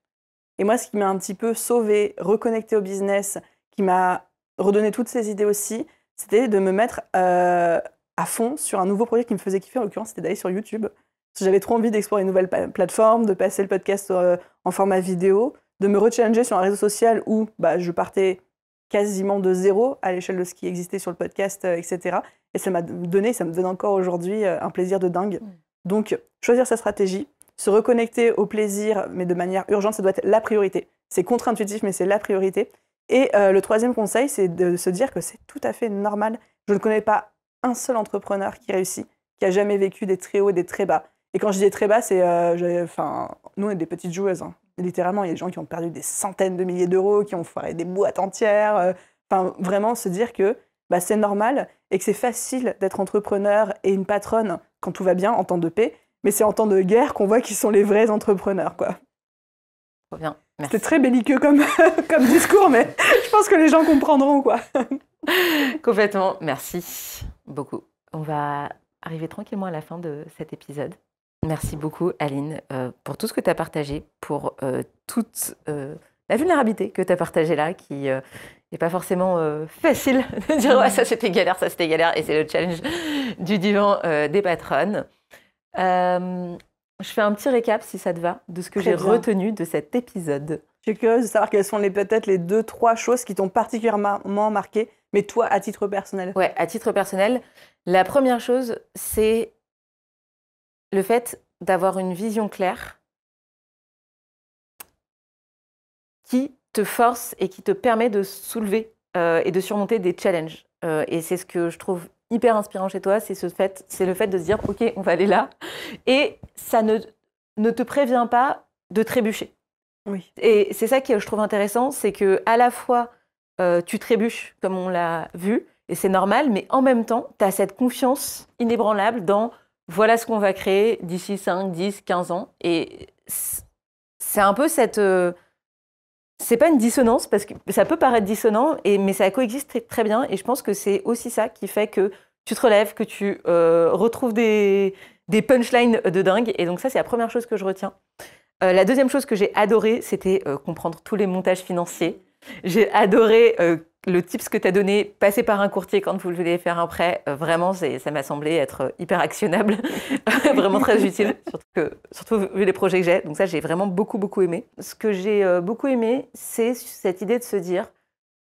Et moi, ce qui m'a un petit peu sauvée, reconnectée au business, qui m'a redonné toutes ces idées aussi, c'était de me mettre à fond sur un nouveau projet qui me faisait kiffer. En l'occurrence, c'était d'aller sur YouTube. Parce que j'avais trop envie d'explorer une nouvelle plateforme, de passer le podcast en format vidéo, de me rechallenger sur un réseau social où je partais quasiment de zéro à l'échelle de ce qui existait sur le podcast, etc. Et ça me donne encore aujourd'hui un plaisir de dingue. Donc, choisir sa stratégie, se reconnecter au plaisir, mais de manière urgente, ça doit être la priorité. C'est contre-intuitif, mais c'est la priorité. Et le troisième conseil, c'est de se dire que c'est tout à fait normal. Je ne connais pas un seul entrepreneur qui réussit, qui a jamais vécu des très hauts et des très bas. Et quand je dis des très bas, c'est... nous, on est des petites joueuses. Hein. Littéralement, il y a des gens qui ont perdu des centaines de milliers d'euros, qui ont foiré des boîtes entières. Vraiment, se dire que c'est normal et que c'est facile d'être entrepreneur et une patronne quand tout va bien, en temps de paix. Mais c'est en temps de guerre qu'on voit qui sont les vrais entrepreneurs, quoi. Trop bien. C'était très belliqueux comme discours, mais je pense que les gens comprendront, quoi. Complètement. Merci beaucoup. On va arriver tranquillement à la fin de cet épisode. Merci beaucoup, Aline, pour tout ce que tu as partagé, pour toute la vulnérabilité que tu as partagée là, qui n'est pas forcément facile de dire ouais, ça c'était galère, et c'est le challenge du divan des patronnes. Je fais un petit récap, si ça te va, de ce que j'ai retenu de cet épisode. Je suis curieuse de savoir quelles sont peut-être les 2-3 choses qui t'ont particulièrement marqué, mais toi, à titre personnel. Ouais, à titre personnel, la première chose, c'est le fait d'avoir une vision claire qui te force et qui te permet de soulever et de surmonter des challenges. Et c'est ce que je trouve hyper inspirant chez toi, c'est le fait de se dire « Ok, on va aller là ». Et ça ne te prévient pas de trébucher. Oui. Et c'est ça que je trouve intéressant, c'est qu'à la fois, tu trébuches, comme on l'a vu, et c'est normal, mais en même temps, tu as cette confiance inébranlable dans « Voilà ce qu'on va créer d'ici 5, 10, 15 ans ». Et c'est un peu cette... c'est pas une dissonance, parce que ça peut paraître dissonant, mais ça coexiste très bien. Et je pense que c'est aussi ça qui fait que tu te relèves, que tu retrouves des punchlines de dingue. Et donc ça, c'est la première chose que je retiens. La deuxième chose que j'ai adoré, c'était comprendre tous les montages financiers. J'ai adoré le tips que tu as donné, passer par un courtier quand vous voulez faire un prêt. Vraiment, ça m'a semblé être hyper actionnable, vraiment très utile, surtout vu les projets que j'ai. Donc ça, j'ai vraiment beaucoup, beaucoup aimé. Ce que j'ai beaucoup aimé, c'est cette idée de se dire,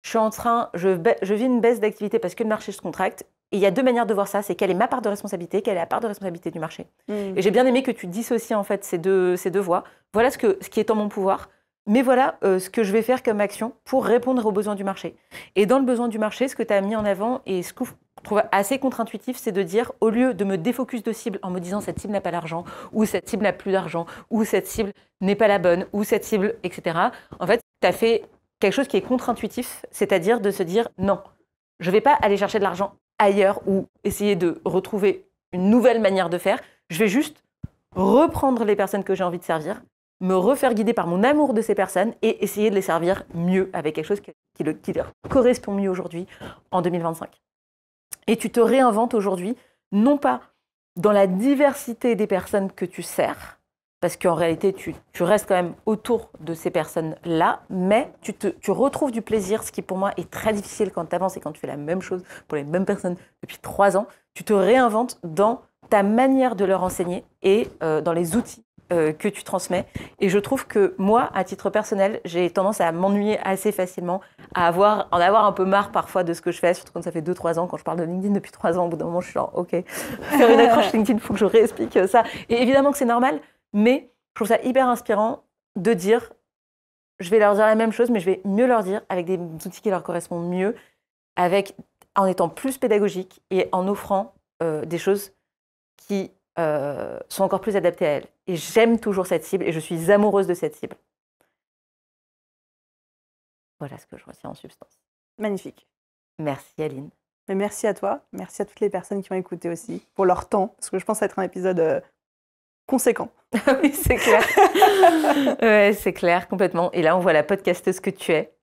je vis une baisse d'activité parce que le marché se contracte. Et il y a deux manières de voir ça, c'est quelle est ma part de responsabilité, quelle est la part de responsabilité du marché. Et j'ai bien aimé que tu dissocies en fait ces deux voies. Voilà ce qui est en mon pouvoir. Mais voilà ce que je vais faire comme action pour répondre aux besoins du marché. Et dans le besoin du marché, ce que tu as mis en avant et ce que je trouve assez contre-intuitif, c'est de dire, au lieu de me défocus de cible en me disant cette cible n'a pas l'argent, ou cette cible n'a plus d'argent, ou cette cible n'est pas la bonne, ou cette cible, etc. En fait, tu as fait quelque chose qui est contre-intuitif, c'est-à-dire de se dire non, je ne vais pas aller chercher de l'argent ailleurs ou essayer de retrouver une nouvelle manière de faire. Je vais juste reprendre les personnes que j'ai envie de servir, me refaire guider par mon amour de ces personnes et essayer de les servir mieux avec quelque chose qui leur correspond mieux aujourd'hui, en 2025. Et tu te réinventes aujourd'hui, non pas dans la diversité des personnes que tu sers, parce qu'en réalité, tu restes quand même autour de ces personnes-là, mais tu retrouves du plaisir, ce qui pour moi est très difficile quand tu avances et quand tu fais la même chose pour les mêmes personnes depuis 3 ans. Tu te réinventes dans ta manière de leur enseigner et dans les outils que tu transmets. Et je trouve que moi, à titre personnel, j'ai tendance à m'ennuyer assez facilement, en avoir un peu marre parfois de ce que je fais, surtout quand ça fait 2-3 ans. Quand je parle de LinkedIn depuis 3 ans, au bout d'un moment, je suis genre, ok, faire une accroche LinkedIn, il faut que je réexplique ça. Et évidemment que c'est normal, mais je trouve ça hyper inspirant de dire, je vais leur dire la même chose, mais je vais mieux leur dire avec des outils qui leur correspondent mieux, en étant plus pédagogique et en offrant des choses qui sont encore plus adaptées à elles. Et j'aime toujours cette cible et je suis amoureuse de cette cible. Voilà ce que je retiens en substance. Magnifique. Merci Aline. Mais merci à toi, merci à toutes les personnes qui ont écouté aussi, pour leur temps, parce que je pense que ça va être un épisode conséquent. Oui, c'est clair. Ouais, c'est clair, complètement. Et là, on voit la podcasteuse que tu es,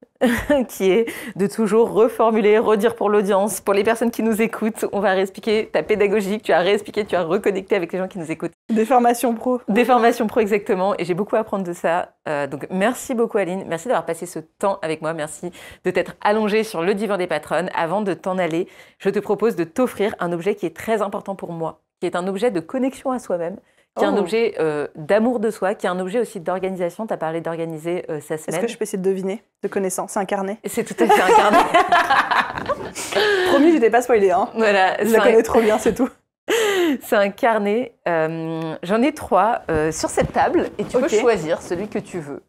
qui est de toujours reformuler, redire pour l'audience, pour les personnes qui nous écoutent. On va réexpliquer ta pédagogie, tu as réexpliqué, tu as reconnecté avec les gens qui nous écoutent. Des formations pro. Des formations pro, exactement. Et j'ai beaucoup à apprendre de ça. Donc, merci beaucoup, Aline. Merci d'avoir passé ce temps avec moi. Merci de t'être allongée sur le divan des patronnes. Avant de t'en aller, je te propose de t'offrir un objet qui est très important pour moi, qui est un objet de connexion à soi-même, qui est un objet d'amour de soi, qui est un objet aussi d'organisation. Tu as parlé d'organiser sa semaine. Est-ce que je peux essayer de deviner, de connaissance? C'est un carnet? C'est tout à fait un carnet. Promis, je t'ai pas spoilé, hein. Voilà, je la connais trop bien, c'est tout. C'est un carnet. J'en ai 3 sur cette table et tu peux choisir celui que tu veux,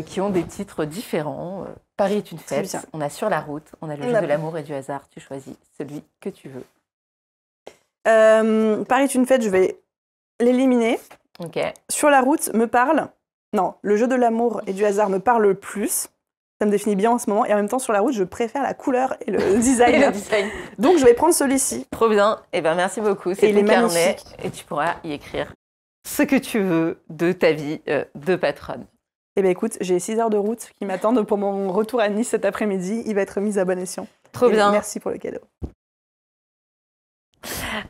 qui ont des titres différents. Paris est une fête, on a Sur la route, on a Le jeu de l'amour et du hasard. Tu choisis celui que tu veux. Paris est une fête, je vais l'éliminer. Ok. Sur la route me parle. Non, Le jeu de l'amour et du hasard me parle le plus. Ça me définit bien en ce moment. Et en même temps, Sur la route, je préfère la couleur et le design. Et le design. Donc, je vais prendre celui-ci. Trop bien. Eh ben, merci beaucoup. C'est ton carnet. Et tu pourras y écrire ce que tu veux de ta vie de patronne. Eh bien, écoute, j'ai 6 heures de route qui m'attendent pour mon retour à Nice cet après-midi. Il va être mis à bon escient. Trop bien. Merci pour le cadeau.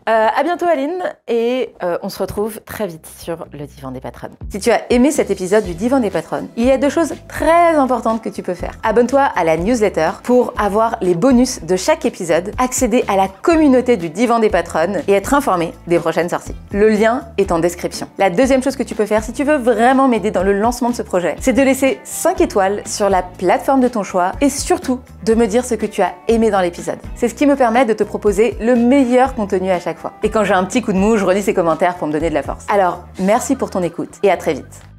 À bientôt Aline et on se retrouve très vite sur le Divan des Patronnes. Si tu as aimé cet épisode du Divan des Patronnes, il y a 2 choses très importantes que tu peux faire. Abonne-toi à la newsletter pour avoir les bonus de chaque épisode, accéder à la communauté du Divan des Patronnes et être informé des prochaines sorties. Le lien est en description. La deuxième chose que tu peux faire si tu veux vraiment m'aider dans le lancement de ce projet, c'est de laisser 5 étoiles sur la plateforme de ton choix et surtout de me dire ce que tu as aimé dans l'épisode. C'est ce qui me permet de te proposer le meilleur contenu à chaque fois. Et quand j'ai un petit coup de mou, je relis ces commentaires pour me donner de la force. Alors, merci pour ton écoute et à très vite.